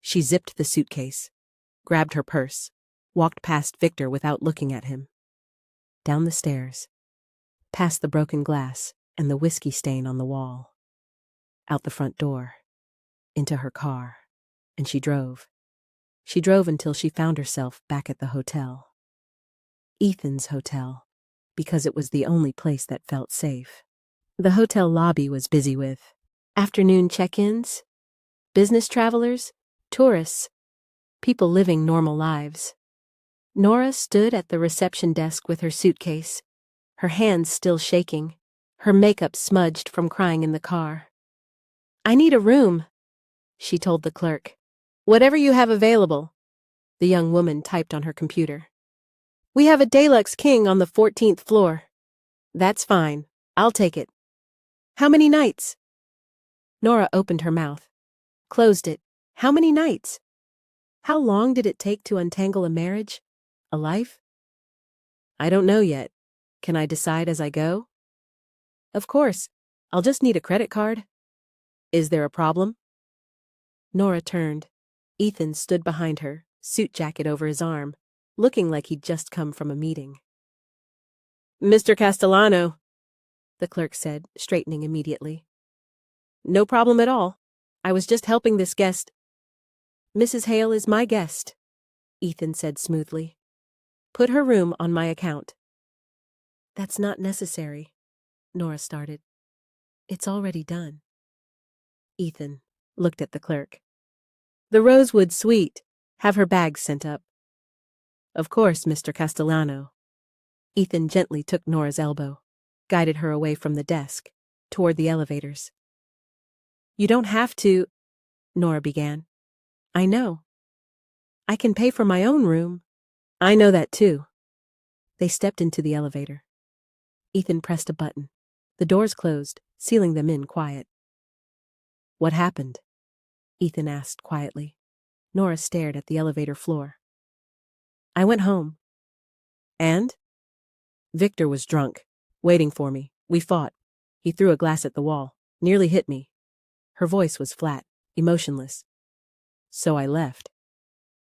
She zipped the suitcase, grabbed her purse, walked past Victor without looking at him. Down the stairs, past the broken glass and the whiskey stain on the wall. Out the front door, into her car, and she drove. She drove until she found herself back at the hotel. Ethan's hotel, because it was the only place that felt safe. The hotel lobby was busy with afternoon check-ins, business travelers, tourists, people living normal lives. Nora stood at the reception desk with her suitcase, her hands still shaking, her makeup smudged from crying in the car. I need a room, she told the clerk. Whatever you have available, the young woman typed on her computer. We have a Deluxe King on the 14th floor. That's fine. I'll take it. How many nights? Nora opened her mouth, closed it. How many nights? How long did it take to untangle a marriage? A life? I don't know yet. Can I decide as I go? Of course. I'll just need a credit card. Is there a problem? Nora turned. Ethan stood behind her, suit jacket over his arm, looking like he'd just come from a meeting. "Mr. Castellano," the clerk said, straightening immediately. "No problem at all. I was just helping this guest." "Mrs. Hale is my guest," Ethan said smoothly. "Put her room on my account." "That's not necessary," Nora started. "It's already done." Ethan looked at the clerk. "The Rosewood Suite. Have her bags sent up." "Of course, Mr. Castellano." Ethan gently took Nora's elbow, guided her away from the desk, toward the elevators. "You don't have to," Nora began. "I know. I can pay for my own room." "I know that too." They stepped into the elevator. Ethan pressed a button. The doors closed, sealing them in quiet. "What happened?" Ethan asked quietly. Nora stared at the elevator floor. "I went home." "And?" "Victor was drunk, waiting for me. We fought. He threw a glass at the wall, nearly hit me." Her voice was flat, emotionless. "So I left."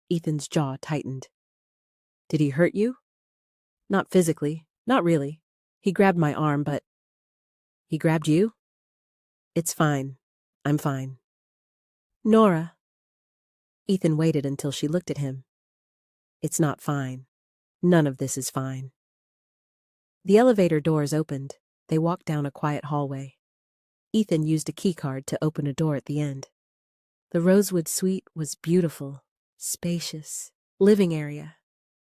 Ethan's jaw tightened. "Did he hurt you?" "Not physically, not really. He grabbed my arm, but—" "He grabbed you?" "It's fine. I'm fine." "Nora." Ethan waited until she looked at him. "It's not fine. None of this is fine." The elevator doors opened. They walked down a quiet hallway. Ethan used a key card to open a door at the end. The Rosewood Suite was beautiful, spacious, living area,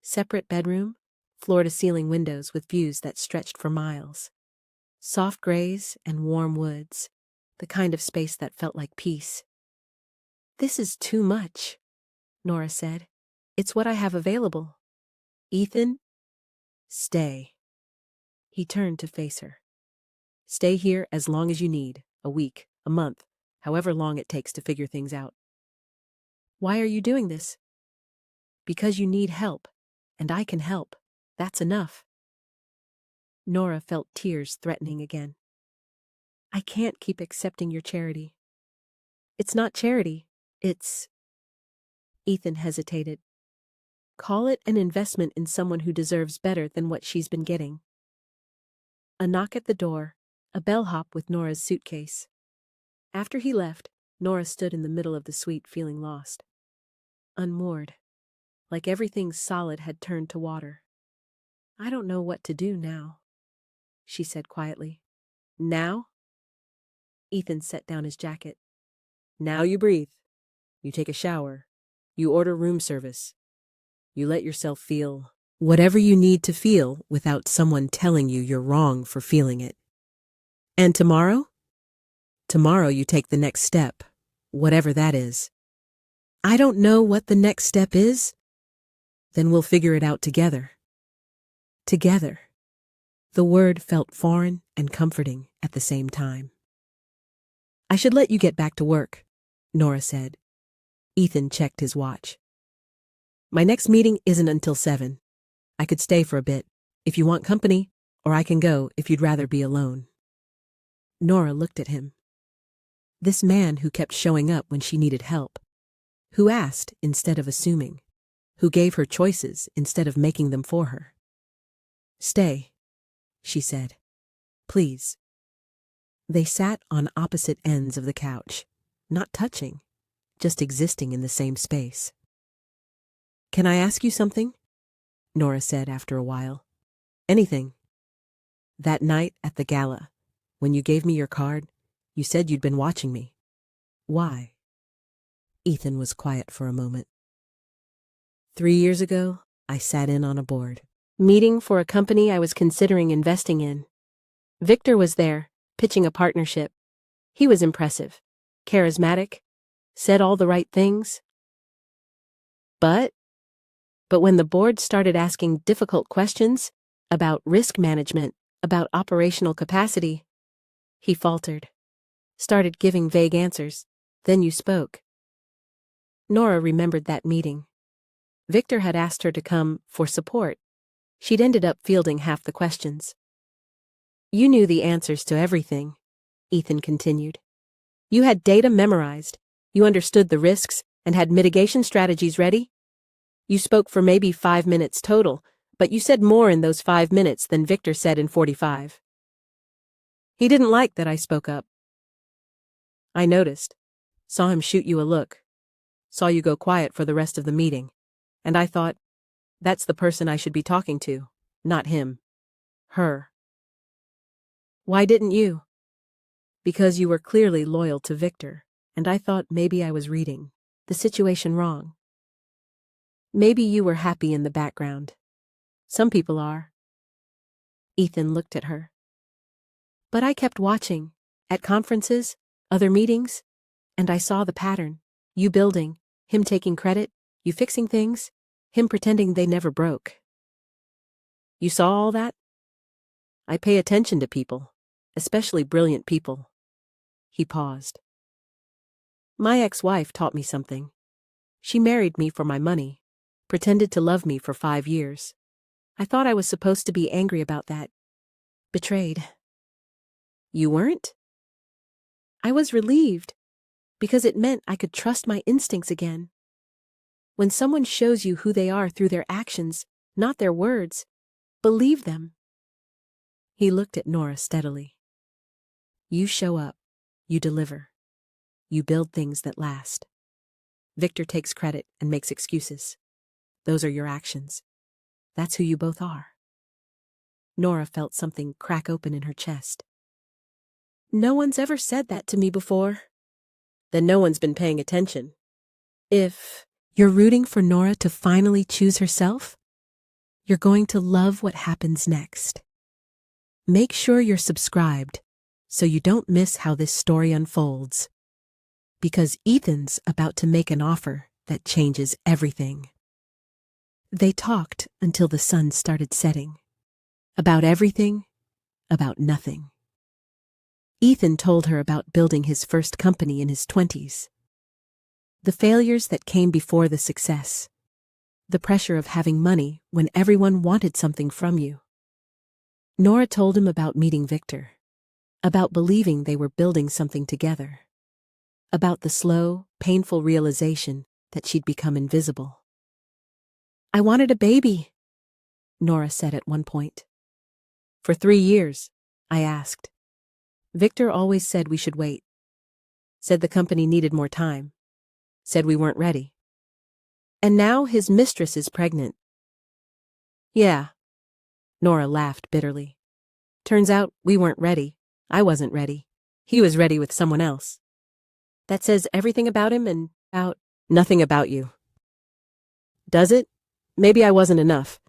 separate bedroom, floor-to-ceiling windows with views that stretched for miles. Soft grays and warm woods, the kind of space that felt like peace. "This is too much," Nora said. "It's what I have available." "Ethan, stay." He turned to face her. "Stay here as long as you need, a week, a month, however long it takes to figure things out." "Why are you doing this?" "Because you need help, and I can help. That's enough." Nora felt tears threatening again. "I can't keep accepting your charity." "It's not charity. It's—" Ethan hesitated. "Call it an investment in someone who deserves better than what she's been getting." A knock at the door, a bellhop with Nora's suitcase. After he left, Nora stood in the middle of the suite feeling lost. Unmoored. Like everything solid had turned to water. "I don't know what to do now," she said quietly. "Now?" Ethan set down his jacket. "Now you breathe. You take a shower. You order room service. You let yourself feel whatever you need to feel without someone telling you you're wrong for feeling it. And tomorrow? Tomorrow you take the next step, whatever that is. I don't know what the next step is. Then we'll figure it out together." Together. The word felt foreign and comforting at the same time. "I should let you get back to work," Nora said. Ethan checked his watch. "My next meeting isn't until 7. I could stay for a bit, if you want company, or I can go if you'd rather be alone." Nora looked at him. This man who kept showing up when she needed help, who asked instead of assuming, who gave her choices instead of making them for her. "Stay," she said. "Please." They sat on opposite ends of the couch, not touching, just existing in the same space. "Can I ask you something?" Nora said after a while. "Anything." "That night at the gala, when you gave me your card, you said you'd been watching me. Why?" Ethan was quiet for a moment. 3 years ago, I sat in on a board meeting for a company I was considering investing in. Victor was there, pitching a partnership. He was impressive, charismatic, said all the right things. But when the board started asking difficult questions about risk management, about operational capacity, he faltered, started giving vague answers. Then you spoke. Nora remembered that meeting. Victor had asked her to come for support. She'd ended up fielding half the questions. "You knew the answers to everything," Ethan continued. "You had data memorized, You understood the risks and had mitigation strategies ready? You spoke for maybe 5 minutes total, but you said more in those 5 minutes than Victor said in 45. He didn't like that I spoke up. I noticed, saw him shoot you a look, saw you go quiet for the rest of the meeting, and I thought, that's the person I should be talking to, not him. Her. Why didn't you? Because you were clearly loyal to Victor, and I thought maybe I was reading the situation wrong. Maybe you were happy in the background. Some people are. Ethan looked at her. But I kept watching, at conferences, other meetings, and I saw the pattern. You building, him taking credit, you fixing things, him pretending they never broke. You saw all that? I pay attention to people, especially brilliant people. He paused. My ex-wife taught me something. She married me for my money, pretended to love me for 5 years. I thought I was supposed to be angry about that. Betrayed. You weren't? I was relieved, because it meant I could trust my instincts again. When someone shows you who they are through their actions, not their words, believe them. He looked at Nora steadily. You show up, you deliver, you build things that last. Victor takes credit and makes excuses. Those are your actions. That's who you both are. Nora felt something crack open in her chest. No one's ever said that to me before. Then no one's been paying attention. If you're rooting for Nora to finally choose herself, you're going to love what happens next. Make sure you're subscribed so you don't miss how this story unfolds. Because Ethan's about to make an offer that changes everything. They talked until the sun started setting. About everything, about nothing. Ethan told her about building his first company in his 20s. The failures that came before the success. The pressure of having money when everyone wanted something from you. Nora told him about meeting Victor. About believing they were building something together. About the slow, painful realization that she'd become invisible. I wanted a baby, Nora said at one point. For 3 years, I asked. Victor always said we should wait. Said the company needed more time. Said we weren't ready. And now his mistress is pregnant. Yeah. Nora laughed bitterly. Turns out we weren't ready. I wasn't ready. He was ready with someone else. That says everything about him and about nothing about you. Does it? Maybe I wasn't enough.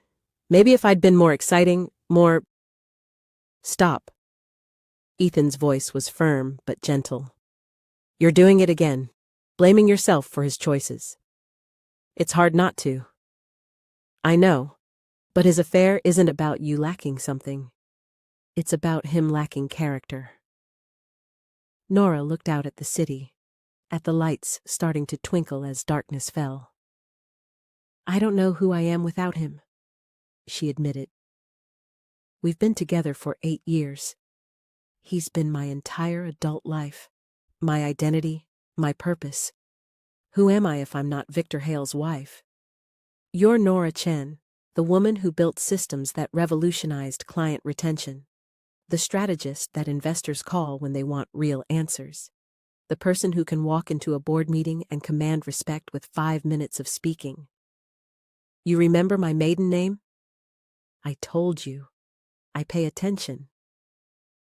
Maybe if I'd been more exciting, more... Stop. Ethan's voice was firm but gentle. You're doing it again, blaming yourself for his choices. It's hard not to. I know, but his affair isn't about you lacking something. It's about him lacking character. Nora looked out at the city, at the lights starting to twinkle as darkness fell. I don't know who I am without him, she admitted. We've been together for 8 years. He's been my entire adult life, my identity, my purpose. Who am I if I'm not Victor Hale's wife? You're Nora Chen, the woman who built systems that revolutionized client retention, the strategist that investors call when they want real answers, the person who can walk into a board meeting and command respect with 5 minutes of speaking. You remember my maiden name? I told you. I pay attention.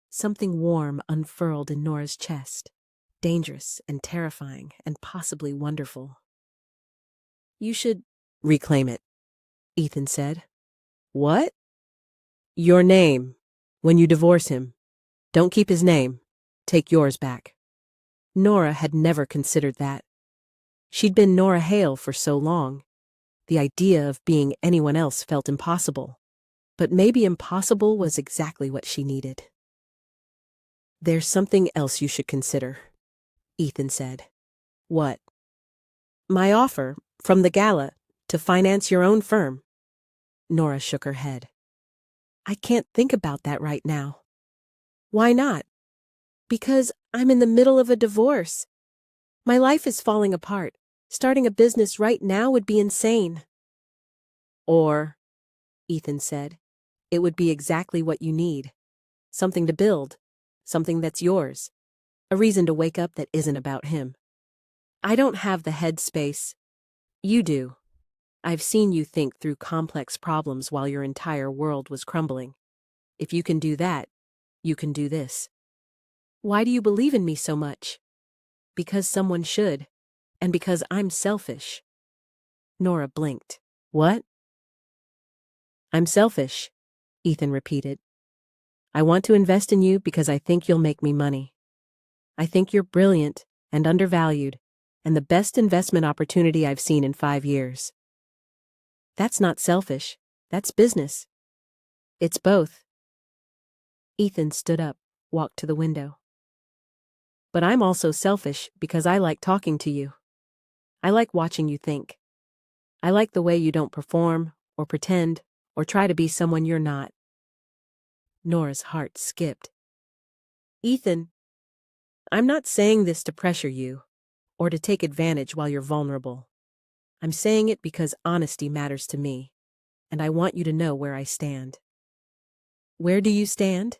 Something warm unfurled in Nora's chest, dangerous and terrifying and possibly wonderful. You should reclaim it, Ethan said. What? Your name. When you divorce him. Don't keep his name. Take yours back. Nora had never considered that. She'd been Nora Hale for so long. The idea of being anyone else felt impossible. But maybe impossible was exactly what she needed. There's something else you should consider, Ethan said. What? My offer, from the gala, to finance your own firm. Nora shook her head. I can't think about that right now. Why not? Because I'm in the middle of a divorce. My life is falling apart. Starting a business right now would be insane. Or, Ethan said, it would be exactly what you need. Something to build. Something that's yours. A reason to wake up that isn't about him. I don't have the headspace. You do. I've seen you think through complex problems while your entire world was crumbling. If you can do that, you can do this. Why do you believe in me so much? Because someone should. And because I'm selfish. Nora blinked. What? I'm selfish, Ethan repeated. I want to invest in you because I think you'll make me money. I think you're brilliant and undervalued, and the best investment opportunity I've seen in 5 years. That's not selfish. That's business. It's both. Ethan stood up, walked to the window. But I'm also selfish because I like talking to you. I like watching you think. I like the way you don't perform, or pretend, or try to be someone you're not. Nora's heart skipped. Ethan, I'm not saying this to pressure you, or to take advantage while you're vulnerable. I'm saying it because honesty matters to me, and I want you to know where I stand. Where do you stand?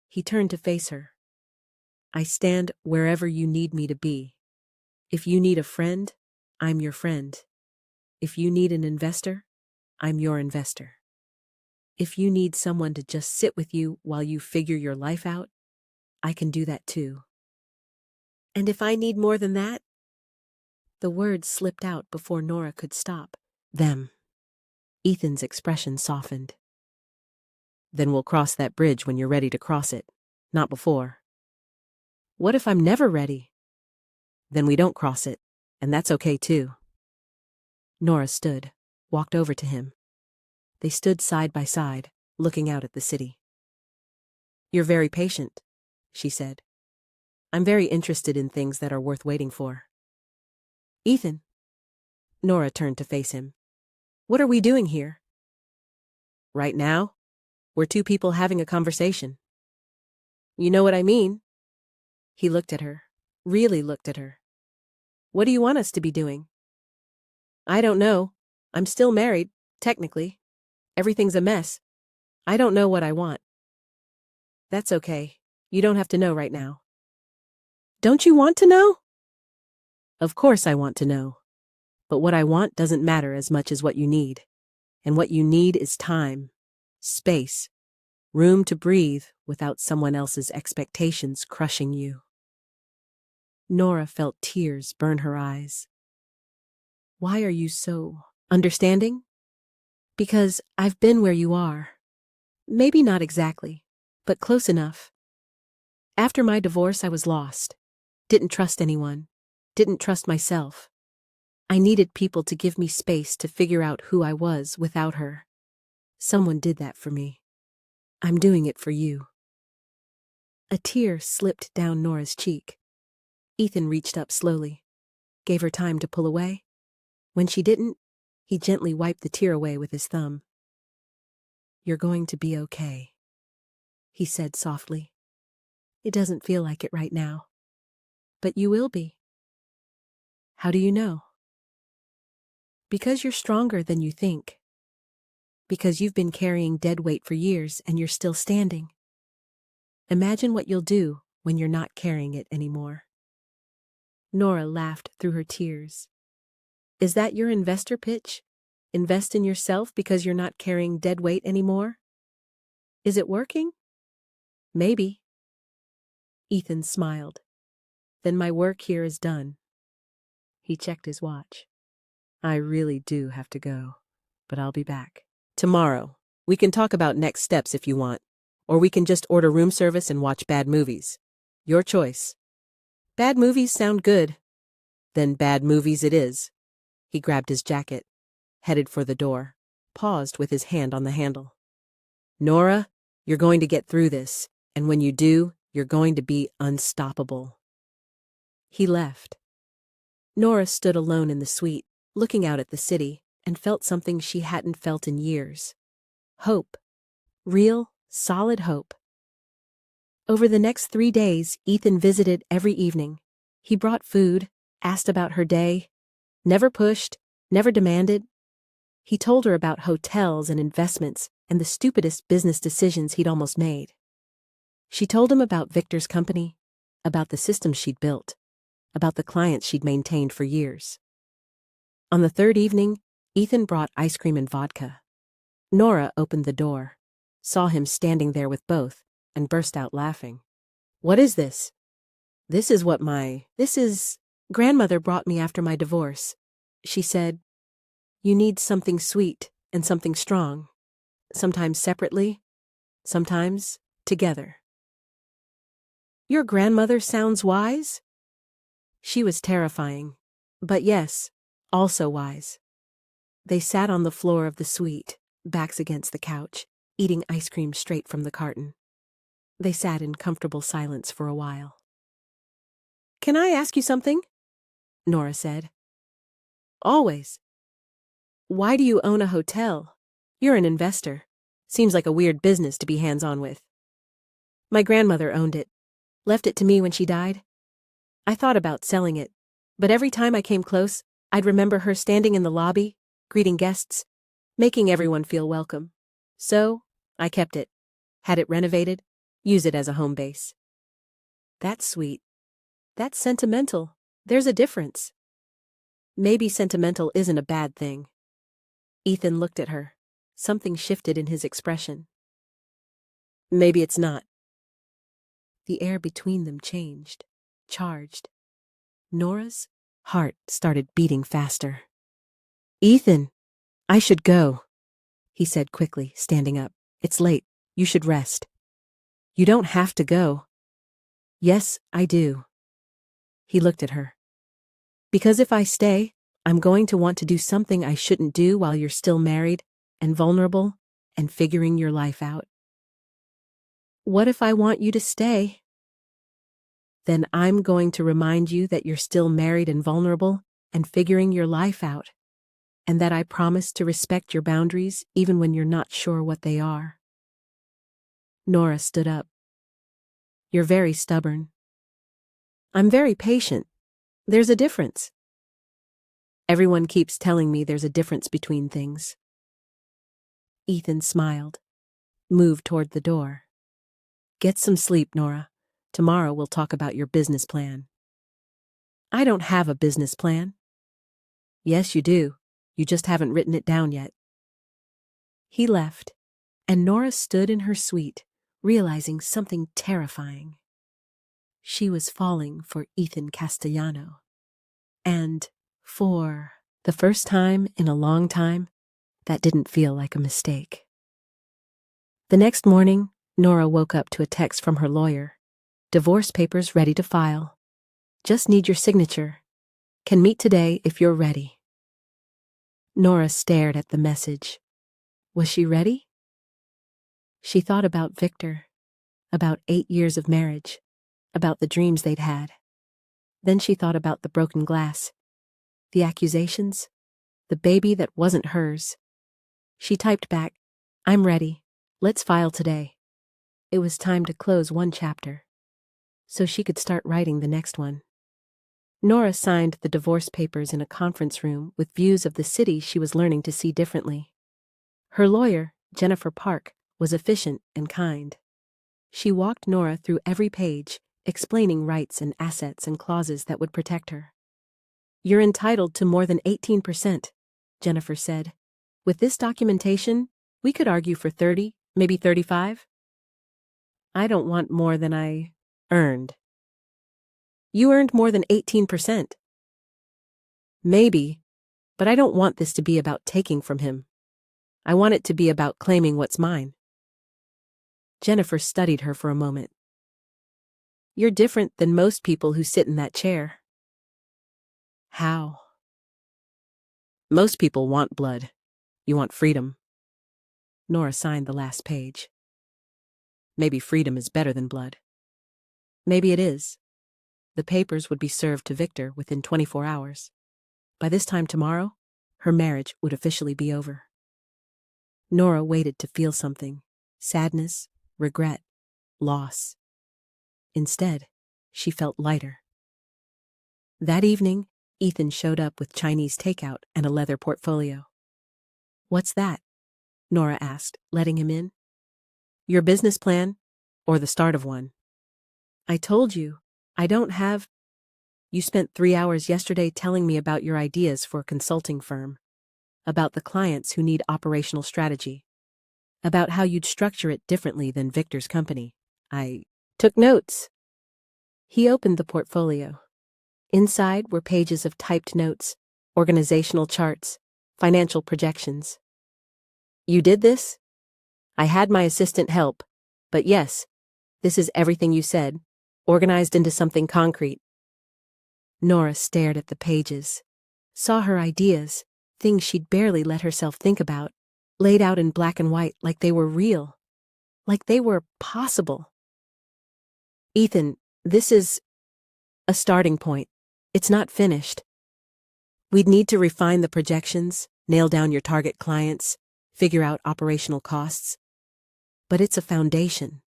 He turned to face her. I stand wherever you need me to be. If you need a friend, I'm your friend. If you need an investor, I'm your investor. If you need someone to just sit with you while you figure your life out, I can do that too. And if I need more than that? The words slipped out before Nora could stop. Them. Ethan's expression softened. Then we'll cross that bridge when you're ready to cross it, not before. What if I'm never ready? Then we don't cross it, and that's okay too. Nora stood, walked over to him. They stood side by side, looking out at the city. You're very patient, she said. I'm very interested in things that are worth waiting for. Ethan. Nora turned to face him. What are we doing here? Right now, we're two people having a conversation. You know what I mean? He looked at her, really looked at her. What do you want us to be doing? I don't know. I'm still married, technically. Everything's a mess. I don't know what I want. That's okay. You don't have to know right now. Don't you want to know? Of course I want to know. But what I want doesn't matter as much as what you need. And what you need is time, space, room to breathe without someone else's expectations crushing you. Nora felt tears burn her eyes. Why are you so understanding? Because I've been where you are. Maybe not exactly, but close enough. After my divorce, I was lost. Didn't trust anyone. Didn't trust myself. I needed people to give me space to figure out who I was without her. Someone did that for me. I'm doing it for you. A tear slipped down Nora's cheek. Ethan reached up slowly, gave her time to pull away. When she didn't, he gently wiped the tear away with his thumb. You're going to be okay, he said softly. It doesn't feel like it right now, but you will be. How do you know? Because you're stronger than you think. Because you've been carrying dead weight for years and you're still standing. Imagine what you'll do when you're not carrying it anymore. Nora laughed through her tears. Is that your investor pitch? Invest in yourself because you're not carrying dead weight anymore? Is it working? Maybe. Ethan smiled. Then my work here is done. He checked his watch. I really do have to go, but I'll be back. Tomorrow. We can talk about next steps if you want, or we can just order room service and watch bad movies. Your choice. Bad movies sound good. Then bad movies it is. He grabbed his jacket, headed for the door, paused with his hand on the handle. Nora, you're going to get through this, and when you do, you're going to be unstoppable. He left. Nora stood alone in the suite, looking out at the city, and felt something she hadn't felt in years. Hope. Real, solid hope. Over the next 3 days, Ethan visited every evening. He brought food, asked about her day, never pushed, never demanded. He told her about hotels and investments and the stupidest business decisions he'd almost made. She told him about Victor's company, about the systems she'd built, about the clients she'd maintained for years. On the third evening, Ethan brought ice cream and vodka. Nora opened the door, saw him standing there with both, and burst out laughing. "What is this?" This is grandmother brought me after my divorce. She said, you need something sweet and something strong, sometimes separately, sometimes together." "Your grandmother sounds wise?" She was terrifying, but yes, also wise. They sat on the floor of the suite, backs against the couch, eating ice cream straight from the carton. They sat in comfortable silence for a while. "Can I ask you something?" Nora said. "Always." "Why do you own a hotel? You're an investor. Seems like a weird business to be hands-on with." "My grandmother owned it. Left it to me when she died. I thought about selling it, but every time I came close, I'd remember her standing in the lobby, greeting guests, making everyone feel welcome. So, I kept it. Had it renovated, use it as a home base." "That's sweet. That's sentimental. There's a difference." "Maybe sentimental isn't a bad thing." Ethan looked at her. Something shifted in his expression. "Maybe it's not." The air between them changed, charged. Nora's heart started beating faster. "Ethan, I should go," he said quickly, standing up. "It's late. You should rest." "You don't have to go." "Yes, I do." He looked at her. "Because if I stay, I'm going to want to do something I shouldn't do while you're still married and vulnerable and figuring your life out." "What if I want you to stay?" "Then I'm going to remind you that you're still married and vulnerable and figuring your life out, and that I promise to respect your boundaries even when you're not sure what they are." Nora stood up. "You're very stubborn." "I'm very patient. There's a difference." "Everyone keeps telling me there's a difference between things." Ethan smiled, moved toward the door. "Get some sleep, Nora. Tomorrow we'll talk about your business plan." "I don't have a business plan." "Yes, you do. You just haven't written it down yet." He left, and Nora stood in her suite, realizing something terrifying. She was falling for Ethan Castellano. And, for the first time in a long time, that didn't feel like a mistake. The next morning, Nora woke up to a text from her lawyer. "Divorce papers ready to file. Just need your signature. Can meet today if you're ready." Nora stared at the message. Was she ready? She thought about Victor, about 8 years of marriage, about the dreams they'd had. Then she thought about the broken glass, the accusations, the baby that wasn't hers. She typed back, "I'm ready. Let's file today." It was time to close one chapter, so she could start writing the next one. Nora signed the divorce papers in a conference room with views of the city she was learning to see differently. Her lawyer, Jennifer Park, was efficient and kind. She walked Nora through every page, explaining rights and assets and clauses that would protect her. "You're entitled to more than 18%, Jennifer said. "With this documentation, we could argue for 30, maybe 35. "I don't want more than I earned." "You earned more than 18%. "Maybe, but I don't want this to be about taking from him. I want it to be about claiming what's mine." Jennifer studied her for a moment. "You're different than most people who sit in that chair." "How?" "Most people want blood. You want freedom." Nora signed the last page. "Maybe freedom is better than blood." "Maybe it is." The papers would be served to Victor within 24 hours. By this time tomorrow, her marriage would officially be over. Nora waited to feel something: sadness, regret, loss. Instead, she felt lighter. That evening, Ethan showed up with Chinese takeout and a leather portfolio. "What's that?" Nora asked, letting him in. "Your business plan, or the start of one?" "I told you, I don't have—" "You spent 3 hours yesterday telling me about your ideas for a consulting firm, about the clients who need operational strategy, about how you'd structure it differently than Victor's company. I took notes." He opened the portfolio. Inside were pages of typed notes, organizational charts, financial projections. "You did this?" "I had my assistant help, but yes, this is everything you said, organized into something concrete." Nora stared at the pages, saw her ideas, things she'd barely let herself think about, laid out in black and white like they were real, like they were possible. "Ethan, this is a starting point. It's not finished. We'd need to refine the projections, nail down your target clients, figure out operational costs. But it's a foundation."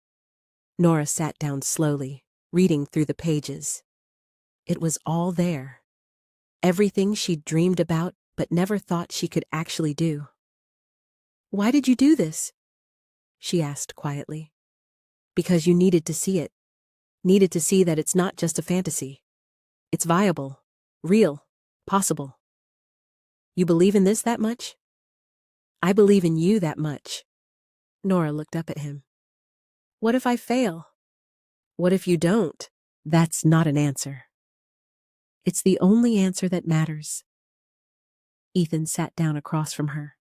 Nora sat down slowly, reading through the pages. It was all there. Everything she'd dreamed about but never thought she could actually do. "Why did you do this?" she asked quietly. "Because you needed to see it. Needed to see that it's not just a fantasy. It's viable, real, possible. You believe in this that much?" "I believe in you that much." Nora looked up at him. "What if I fail?" "What if you don't?" "That's not an answer. It's the only answer that matters." Ethan sat down across from her.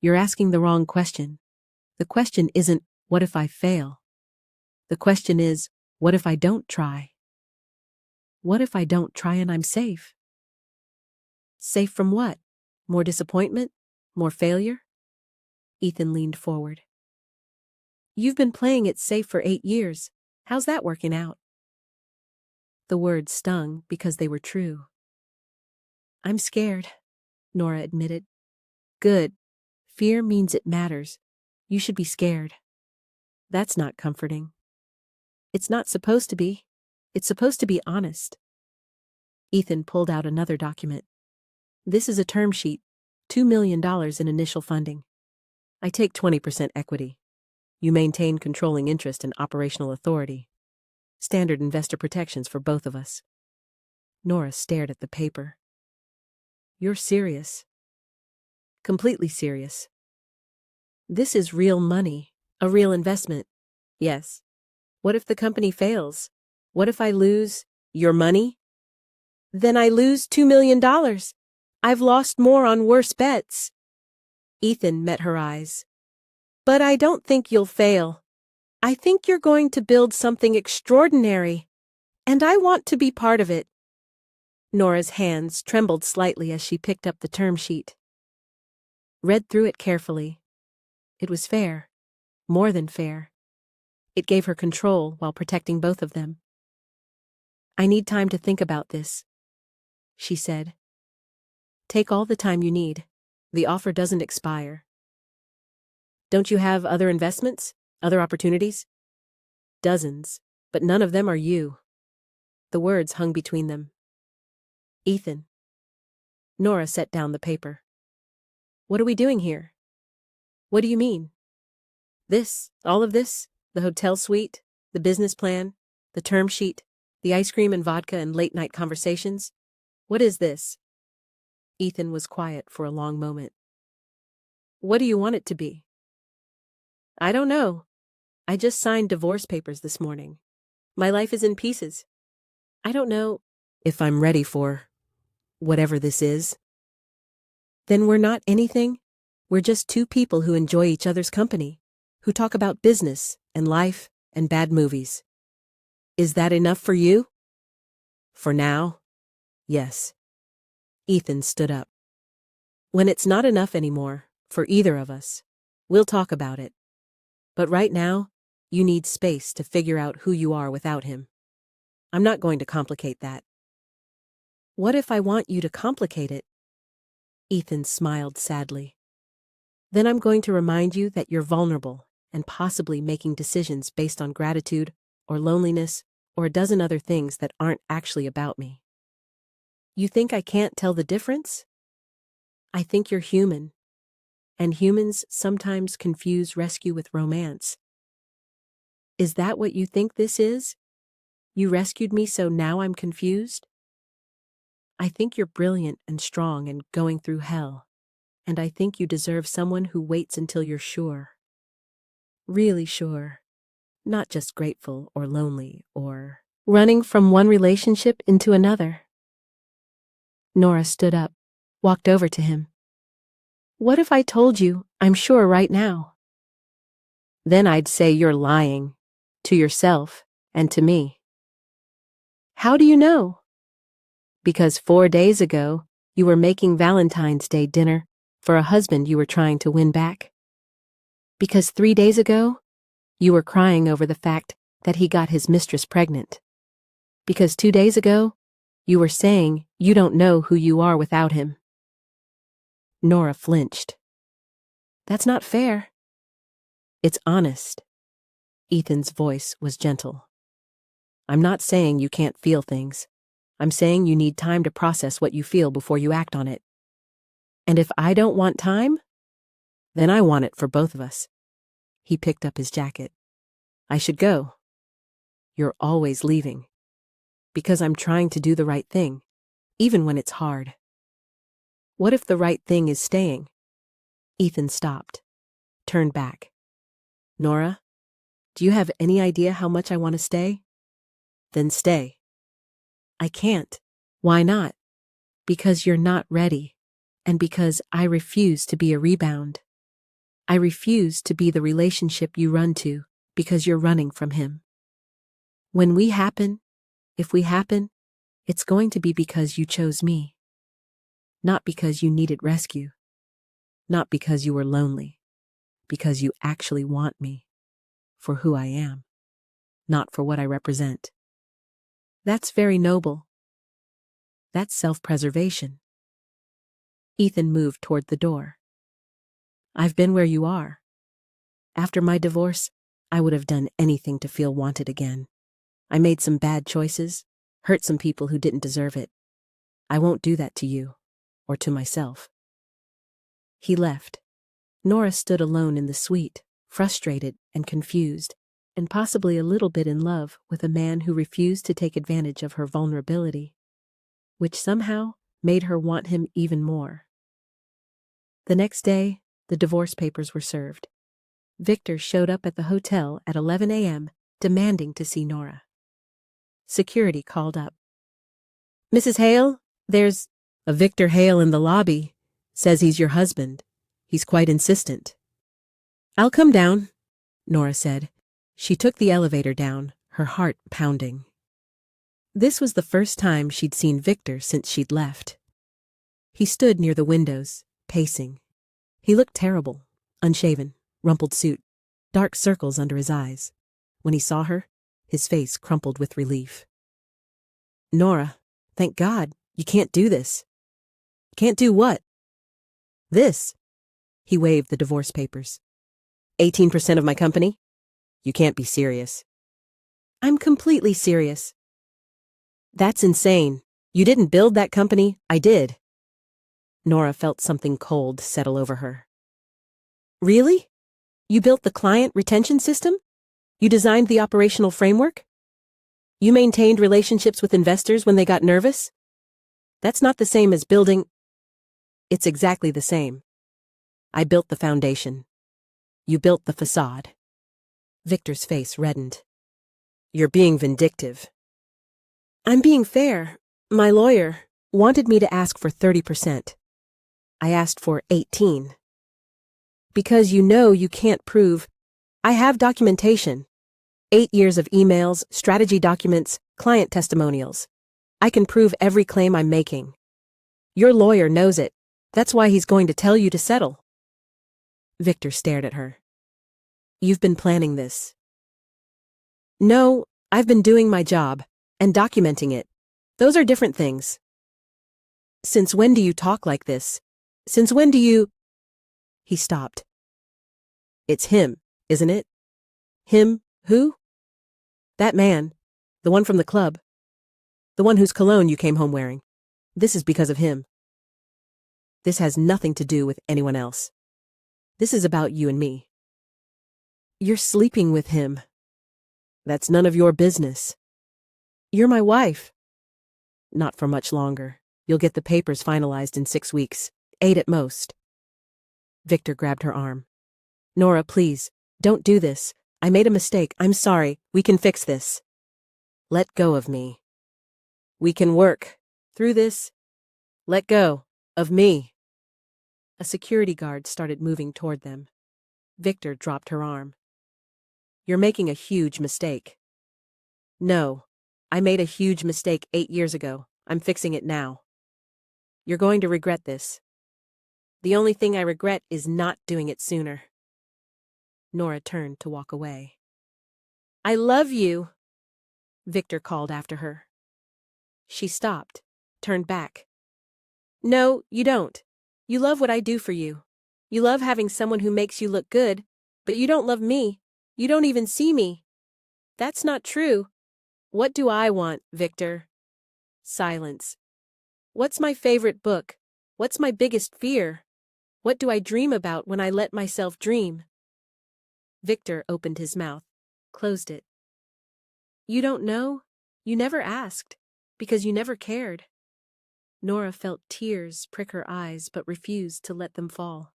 "You're asking the wrong question. The question isn't, what if I fail? The question is, what if I don't try? What if I don't try and I'm safe?" "Safe from what? More disappointment? More failure?" Ethan leaned forward. "You've been playing it safe for 8 years. How's that working out?" The words stung because they were true. "I'm scared," Nora admitted. "Good. Fear means it matters. You should be scared." "That's not comforting." "It's not supposed to be. It's supposed to be honest." Ethan pulled out another document. "This is a term sheet, $2 million in initial funding. I take 20% equity. You maintain controlling interest and operational authority. Standard investor protections for both of us." Nora stared at the paper. "You're serious?" "Completely serious. This is real money, a real investment." "Yes. What if the company fails? What if I lose your money?" "Then I lose $2 million. I've lost more on worse bets." Ethan met her eyes. "But I don't think you'll fail. I think you're going to build something extraordinary, and I want to be part of it." Nora's hands trembled slightly as she picked up the term sheet. Read through it carefully. It was fair, more than fair. It gave her control while protecting both of them. "I need time to think about this," she said. "Take all the time you need. The offer doesn't expire." "Don't you have other investments? Other opportunities?" "Dozens, but none of them are you." The words hung between them. "Ethan." Nora set down the paper. "What are we doing here?" "What do you mean?" "This, all of this, the hotel suite, the business plan, the term sheet, the ice cream and vodka and late-night conversations. What is this?" Ethan was quiet for a long moment. "What do you want it to be?" "I don't know. I just signed divorce papers this morning. My life is in pieces. I don't know if I'm ready for whatever this is." "Then we're not anything? We're just two people who enjoy each other's company, who talk about business and life and bad movies. Is that enough for you?" "For now, yes." Ethan stood up. "When it's not enough anymore, for either of us, we'll talk about it. But right now, you need space to figure out who you are without him. I'm not going to complicate that." "What if I want you to complicate it?" Ethan smiled sadly. "Then I'm going to remind you that you're vulnerable and possibly making decisions based on gratitude or loneliness or a dozen other things that aren't actually about me. You think I can't tell the difference? I think you're human, and humans sometimes confuse rescue with romance. Is that what you think this is? You rescued me, so now I'm confused? I think you're brilliant and strong and going through hell, and I think you deserve someone who waits until you're sure. Really sure. Not just grateful or lonely or running from one relationship into another. Nora stood up, walked over to him. What if I told you I'm sure right now? Then I'd say you're lying. To yourself and to me. How do you know? Because 4 days ago, you were making Valentine's Day dinner for a husband you were trying to win back. Because 3 days ago, you were crying over the fact that he got his mistress pregnant. Because 2 days ago, you were saying you don't know who you are without him. Nora flinched. That's not fair. It's honest. Ethan's voice was gentle. I'm not saying you can't feel things. I'm saying you need time to process what you feel before you act on it. And if I don't want time, then I want it for both of us. He picked up his jacket. I should go. You're always leaving. Because I'm trying to do the right thing, even when it's hard. What if the right thing is staying? Ethan stopped, turned back. Nora, do you have any idea how much I want to stay? Then stay. I can't. Why not? Because you're not ready, and because I refuse to be a rebound. I refuse to be the relationship you run to because you're running from him. When we happen, if we happen, it's going to be because you chose me. Not because you needed rescue. Not because you were lonely. Because you actually want me. For who I am. Not for what I represent. That's very noble. That's self-preservation. Ethan moved toward the door. I've been where you are. After my divorce, I would have done anything to feel wanted again. I made some bad choices, hurt some people who didn't deserve it. I won't do that to you, or to myself. He left. Nora stood alone in the suite, frustrated and confused, and possibly a little bit in love with a man who refused to take advantage of her vulnerability, which somehow made her want him even more. The next day, the divorce papers were served. Victor showed up at the hotel at 11 a.m., demanding to see Nora. Security called up. Mrs. Hale, there's a Victor Hale in the lobby. Says he's your husband. He's quite insistent. I'll come down, Nora said. She took the elevator down, her heart pounding. This was the first time she'd seen Victor since she'd left. He stood near the windows, pacing. He looked terrible, unshaven, rumpled suit, dark circles under his eyes. When he saw her, his face crumpled with relief. Nora, thank God, you can't do this. Can't do what? This. He waved the divorce papers. 18% of my company? You can't be serious. I'm completely serious. That's insane. You didn't build that company, I did. Nora felt something cold settle over her. Really? You built the client retention system? You designed the operational framework? You maintained relationships with investors when they got nervous? That's not the same as building. It's exactly the same. I built the foundation. You built the facade. Victor's face reddened. You're being vindictive. I'm being fair. My lawyer wanted me to ask for 30%. I asked for 18. Because you know you can't prove. I have documentation. 8 years of emails, strategy documents, client testimonials. I can prove every claim I'm making. Your lawyer knows it. That's why he's going to tell you to settle. Victor stared at her. You've been planning this. No, I've been doing my job and documenting it. Those are different things. Since when do you talk like this? Since when do you... He stopped. It's him, isn't it? Him, who? That man, the one from the club. The one whose cologne you came home wearing. This is because of him. This has nothing to do with anyone else. This is about you and me. You're sleeping with him. That's none of your business. You're my wife. Not for much longer. You'll get the papers finalized in 6 weeks. 8 at most. Victor grabbed her arm. Nora, please, don't do this. I made a mistake. I'm sorry. We can fix this. Let go of me. We can work through this. Let go of me. A security guard started moving toward them. Victor dropped her arm. You're making a huge mistake. No, I made a huge mistake 8 years ago. I'm fixing it now. You're going to regret this. The only thing I regret is not doing it sooner. Nora turned to walk away. I love you, Victor called after her. She stopped, turned back. No, you don't. You love what I do for you. You love having someone who makes you look good, but you don't love me. You don't even see me. That's not true. What do I want, Victor? Silence. What's my favorite book? What's my biggest fear? What do I dream about when I let myself dream? Victor opened his mouth, closed it. You don't know? You never asked, because you never cared. Nora felt tears prick her eyes but refused to let them fall.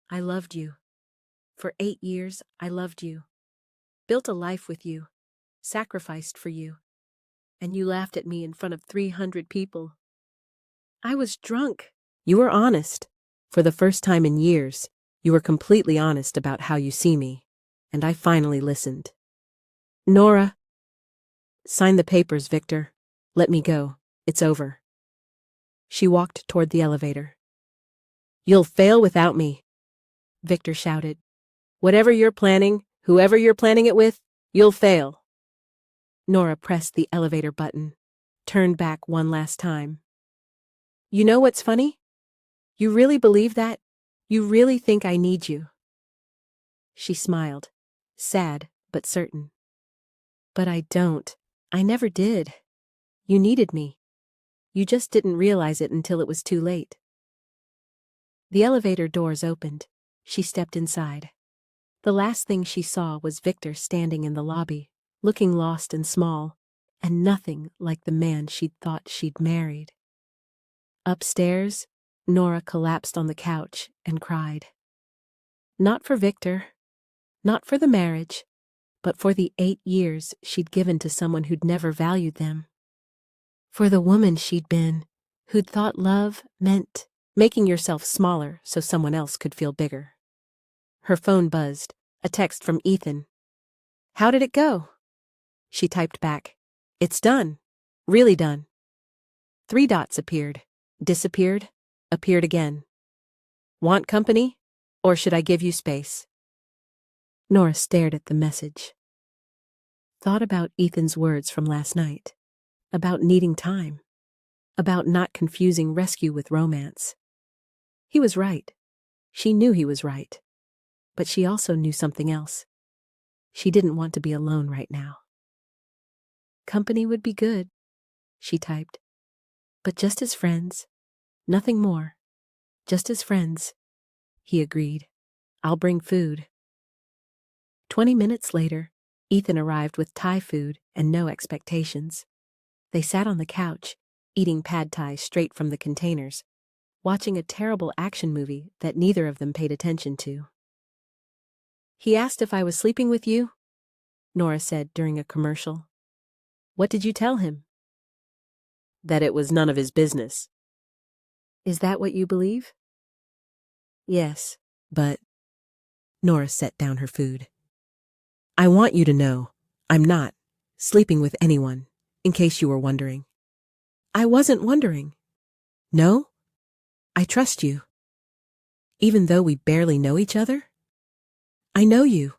I loved you. For 8 years, I loved you. Built a life with you. Sacrificed for you. And you laughed at me in front of 300 people. I was drunk. You were honest. For the first time in years, you were completely honest about how you see me, and I finally listened. Nora. Sign the papers, Victor. Let me go. It's over. She walked toward the elevator. You'll fail without me, Victor shouted. Whatever you're planning, whoever you're planning it with, you'll fail. Nora pressed the elevator button, turned back one last time. You know what's funny? You really believe that? You really think I need you? She smiled, sad but certain. But I don't. I never did. You needed me. You just didn't realize it until it was too late. The elevator doors opened. She stepped inside. The last thing she saw was Victor standing in the lobby, looking lost and small, and nothing like the man she'd thought she'd married. Upstairs, Nora collapsed on the couch and cried. Not for Victor, not for the marriage, but for the 8 years she'd given to someone who'd never valued them. For the woman she'd been, who'd thought love meant making yourself smaller so someone else could feel bigger. Her phone buzzed, a text from Ethan. How did it go? She typed back. It's done. Really done. 3 dots appeared, disappeared, appeared again. Want company? Or should I give you space? Nora stared at the message. Thought about Ethan's words from last night. About needing time. About not confusing rescue with romance. He was right. She knew he was right. But she also knew something else. She didn't want to be alone right now. Company would be good, she typed. But just as friends. Nothing more. Just as friends. He agreed. I'll bring food. 20 minutes later, Ethan arrived with Thai food and no expectations. They sat on the couch, eating pad thai straight from the containers, watching a terrible action movie that neither of them paid attention to. He asked if I was sleeping with you, Nora said during a commercial. What did you tell him? That it was none of his business. Is that what you believe? Yes, but... Nora set down her food. I want you to know, I'm not sleeping with anyone, in case you were wondering. I wasn't wondering. No? I trust you. Even though we barely know each other? I know you.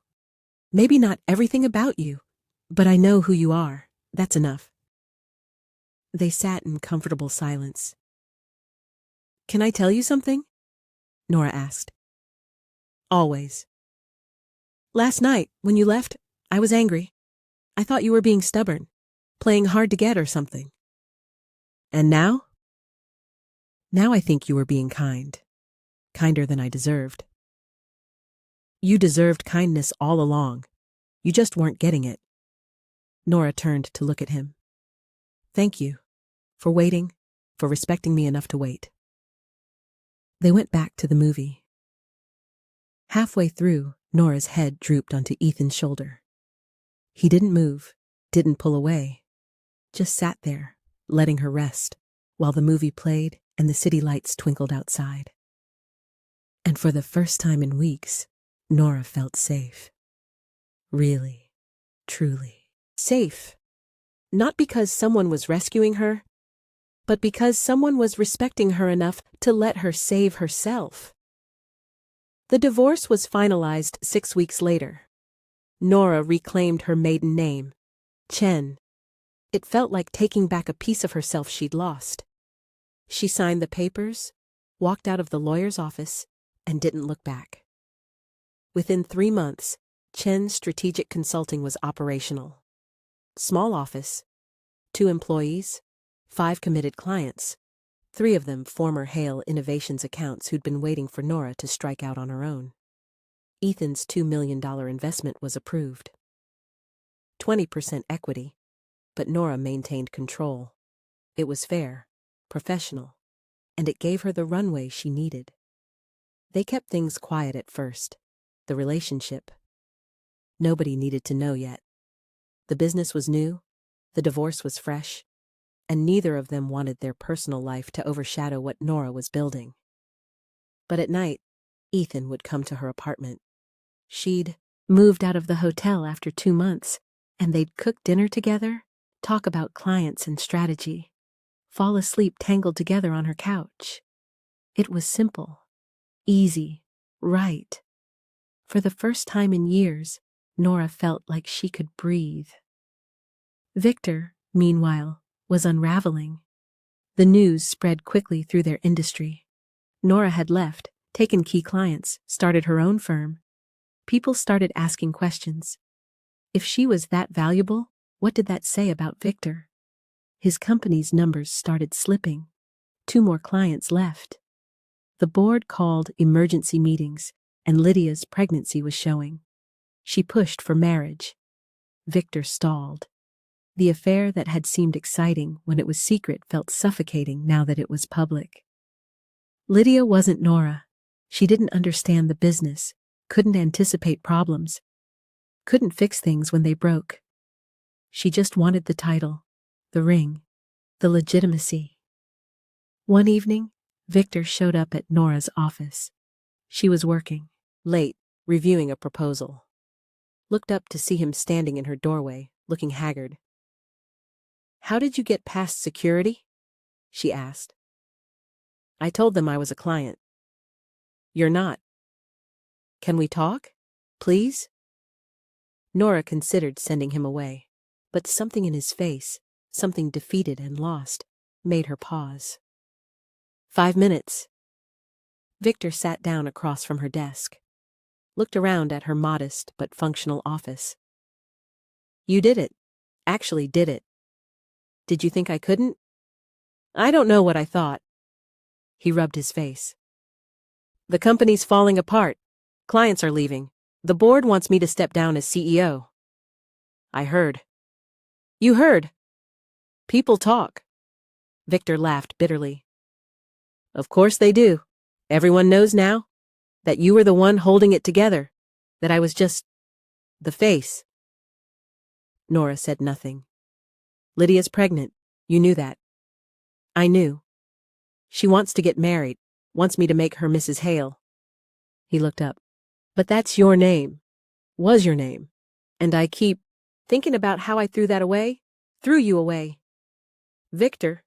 Maybe not everything about you, but I know who you are. That's enough. They sat in comfortable silence. Can I tell you something? Nora asked. Always. Last night, when you left, I was angry. I thought you were being stubborn, playing hard to get or something. And now? Now I think you were being kind. Kinder than I deserved. You deserved kindness all along. You just weren't getting it. Nora turned to look at him. Thank you. For waiting. For respecting me enough to wait. They went back to the movie. Halfway through, Nora's head drooped onto Ethan's shoulder. He didn't move, didn't pull away. Just sat there, letting her rest, while the movie played and the city lights twinkled outside. And for the first time in weeks, Nora felt safe. Really, truly safe. Not because someone was rescuing her, but because someone was respecting her enough to let her save herself. The divorce was finalized 6 weeks later. Nora reclaimed her maiden name, Chen. It felt like taking back a piece of herself she'd lost. She signed the papers, walked out of the lawyer's office, and didn't look back. Within 3 months, Chen's strategic consulting was operational. Small office, 2 employees, 5 committed clients, 3 of them former Hale Innovations accounts who'd been waiting for Nora to strike out on her own. Ethan's $2 million investment was approved. 20% equity, but Nora maintained control. It was fair, professional, and it gave her the runway she needed. They kept things quiet at first. The relationship. Nobody needed to know yet. The business was new, the divorce was fresh, and neither of them wanted their personal life to overshadow what Nora was building. But at night, Ethan would come to her apartment. She'd moved out of the hotel after 2 months, and they'd cook dinner together, talk about clients and strategy, fall asleep tangled together on her couch. It was simple, easy, right. For the first time in years, Nora felt like she could breathe. Victor, meanwhile, was unraveling. The news spread quickly through their industry. Nora had left, taken key clients, started her own firm. People started asking questions. If she was that valuable, what did that say about Victor? His company's numbers started slipping. 2 more clients left. The board called emergency meetings, and Lydia's pregnancy was showing. She pushed for marriage. Victor stalled. The affair that had seemed exciting when it was secret felt suffocating now that it was public. Lydia wasn't Nora. She didn't understand the business, couldn't anticipate problems, couldn't fix things when they broke. She just wanted the title, the ring, the legitimacy. One evening, Victor showed up at Nora's office. She was working, late, reviewing a proposal. Looked up to see him standing in her doorway, looking haggard. "How did you get past security?" she asked. "I told them I was a client." "You're not. Can we talk? Please?" Nora considered sending him away, but something in his face, something defeated and lost, made her pause. 5 minutes. Victor sat down across from her desk, looked around at her modest but functional office. "You did it. Actually did it. Did you think I couldn't?" "I don't know what I thought." He rubbed his face. "The company's falling apart. Clients are leaving. The board wants me to step down as CEO." "I heard." "You heard? People talk." Victor laughed bitterly. "Of course they do. Everyone knows now that you were the one holding it together, that I was just the face." Nora said nothing. "Lydia's pregnant. You knew that." "I knew. She wants to get married, wants me to make her Mrs. Hale." He looked up. "But that's your name. Was your name. And I keep thinking about how I threw that away, threw you away. Victor,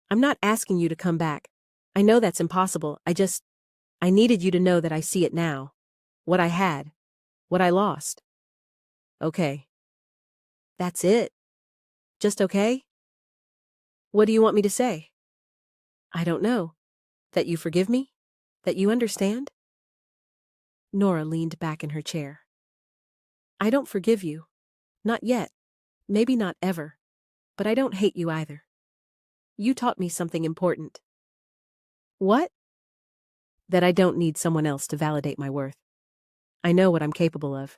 I'm not asking you to come back. I know that's impossible. I needed you to know that I see it now. What I had. What I lost." "Okay." "That's it? Just okay?" "What do you want me to say?" "I don't know. That you forgive me? That you understand?" Nora leaned back in her chair. "I don't forgive you. Not yet. Maybe not ever. But I don't hate you either. You taught me something important. What? That I don't need someone else to validate my worth. I know what I'm capable of.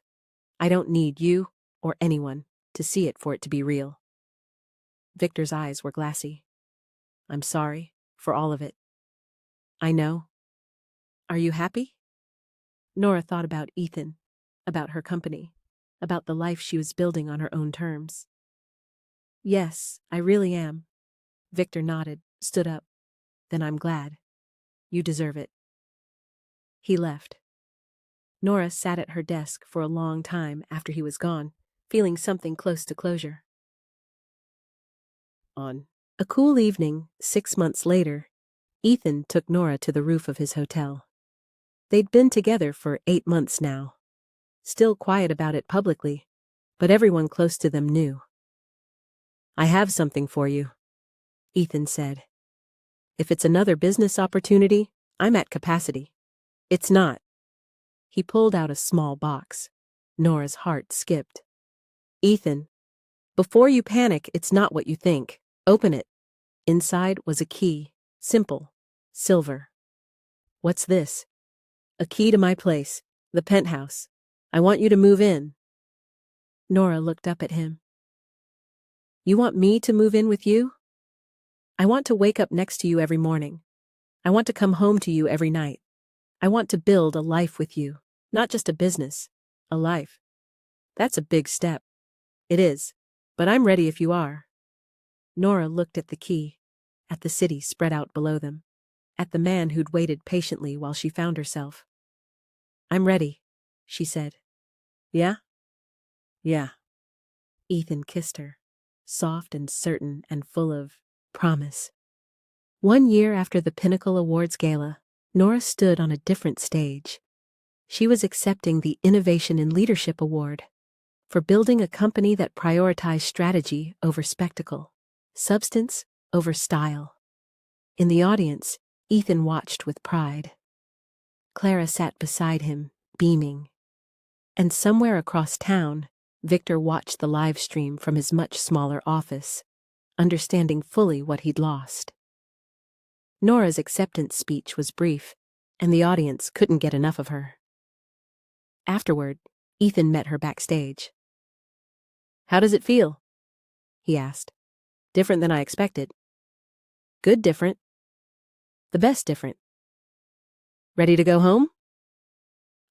I don't need you or anyone to see it for it to be real. Victor's eyes were glassy. I'm sorry for all of it. I know. Are you happy? Nora thought about Ethan, about her company, about the life she was building on her own terms. Yes, I really am. Victor nodded, stood up. Then I'm glad. You deserve it. He left. Nora sat at her desk for a long time after he was gone, feeling something close to closure. On a cool evening, 6 months later, Ethan took Nora to the roof of his hotel. They'd been together for 8 months now. Still quiet about it publicly, but everyone close to them knew. I have something for you, Ethan said. If it's another business opportunity, I'm at capacity. It's not. He pulled out a small box. Nora's heart skipped. Ethan, before you panic, it's not what you think. Open it. Inside was a key, simple, silver. What's this? A key to my place, the penthouse. I want you to move in. Nora looked up at him. You want me to move in with you? I want to wake up next to you every morning. I want to come home to you every night. I want to build a life with you, not just a business, a life. That's a big step. It is, but I'm ready if you are. Nora looked at the key, at the city spread out below them, at the man who'd waited patiently while she found herself. I'm ready, she said. Yeah? Yeah. Ethan kissed her, soft and certain and full of promise. 1 year after the Pinnacle Awards Gala, Nora stood on a different stage. She was accepting the Innovation in Leadership Award for building a company that prioritized strategy over spectacle, substance over style. In the audience, Ethan watched with pride. Clara sat beside him, beaming. And somewhere across town, Victor watched the live stream from his much smaller office, understanding fully what he'd lost. Nora's acceptance speech was brief, and the audience couldn't get enough of her. Afterward, Ethan met her backstage. How does it feel? He asked. Different than I expected. Good different. The best different. Ready to go home?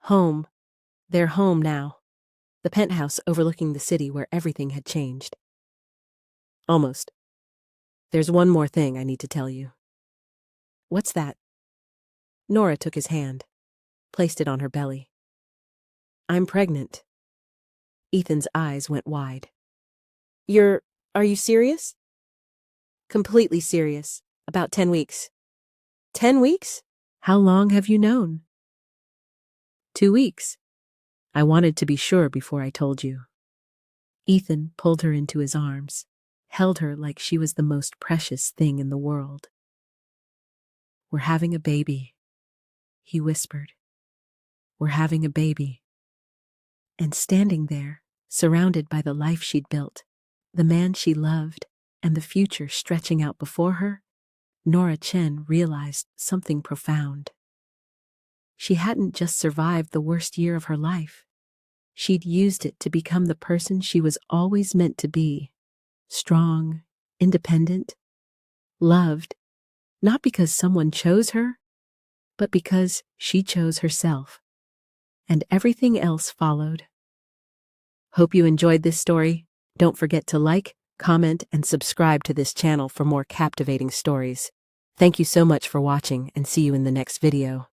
Home. They're home now. The penthouse overlooking the city where everything had changed. Almost. There's one more thing I need to tell you. What's that? Nora took his hand, placed it on her belly. I'm pregnant. Ethan's eyes went wide. Are you serious? Completely serious. About 10 weeks. 10 weeks? How long have you known? 2 weeks. I wanted to be sure before I told you. Ethan pulled her into his arms, held her like she was the most precious thing in the world. We're having a baby, he whispered. We're having a baby. And standing there, surrounded by the life she'd built, the man she loved, and the future stretching out before her, Nora Chen realized something profound. She hadn't just survived the worst year of her life. She'd used it to become the person she was always meant to be. Strong, independent, loved, not because someone chose her, but because she chose herself. And everything else followed. Hope you enjoyed this story. Don't forget to like, comment, and subscribe to this channel for more captivating stories. Thank you so much for watching, and see you in the next video.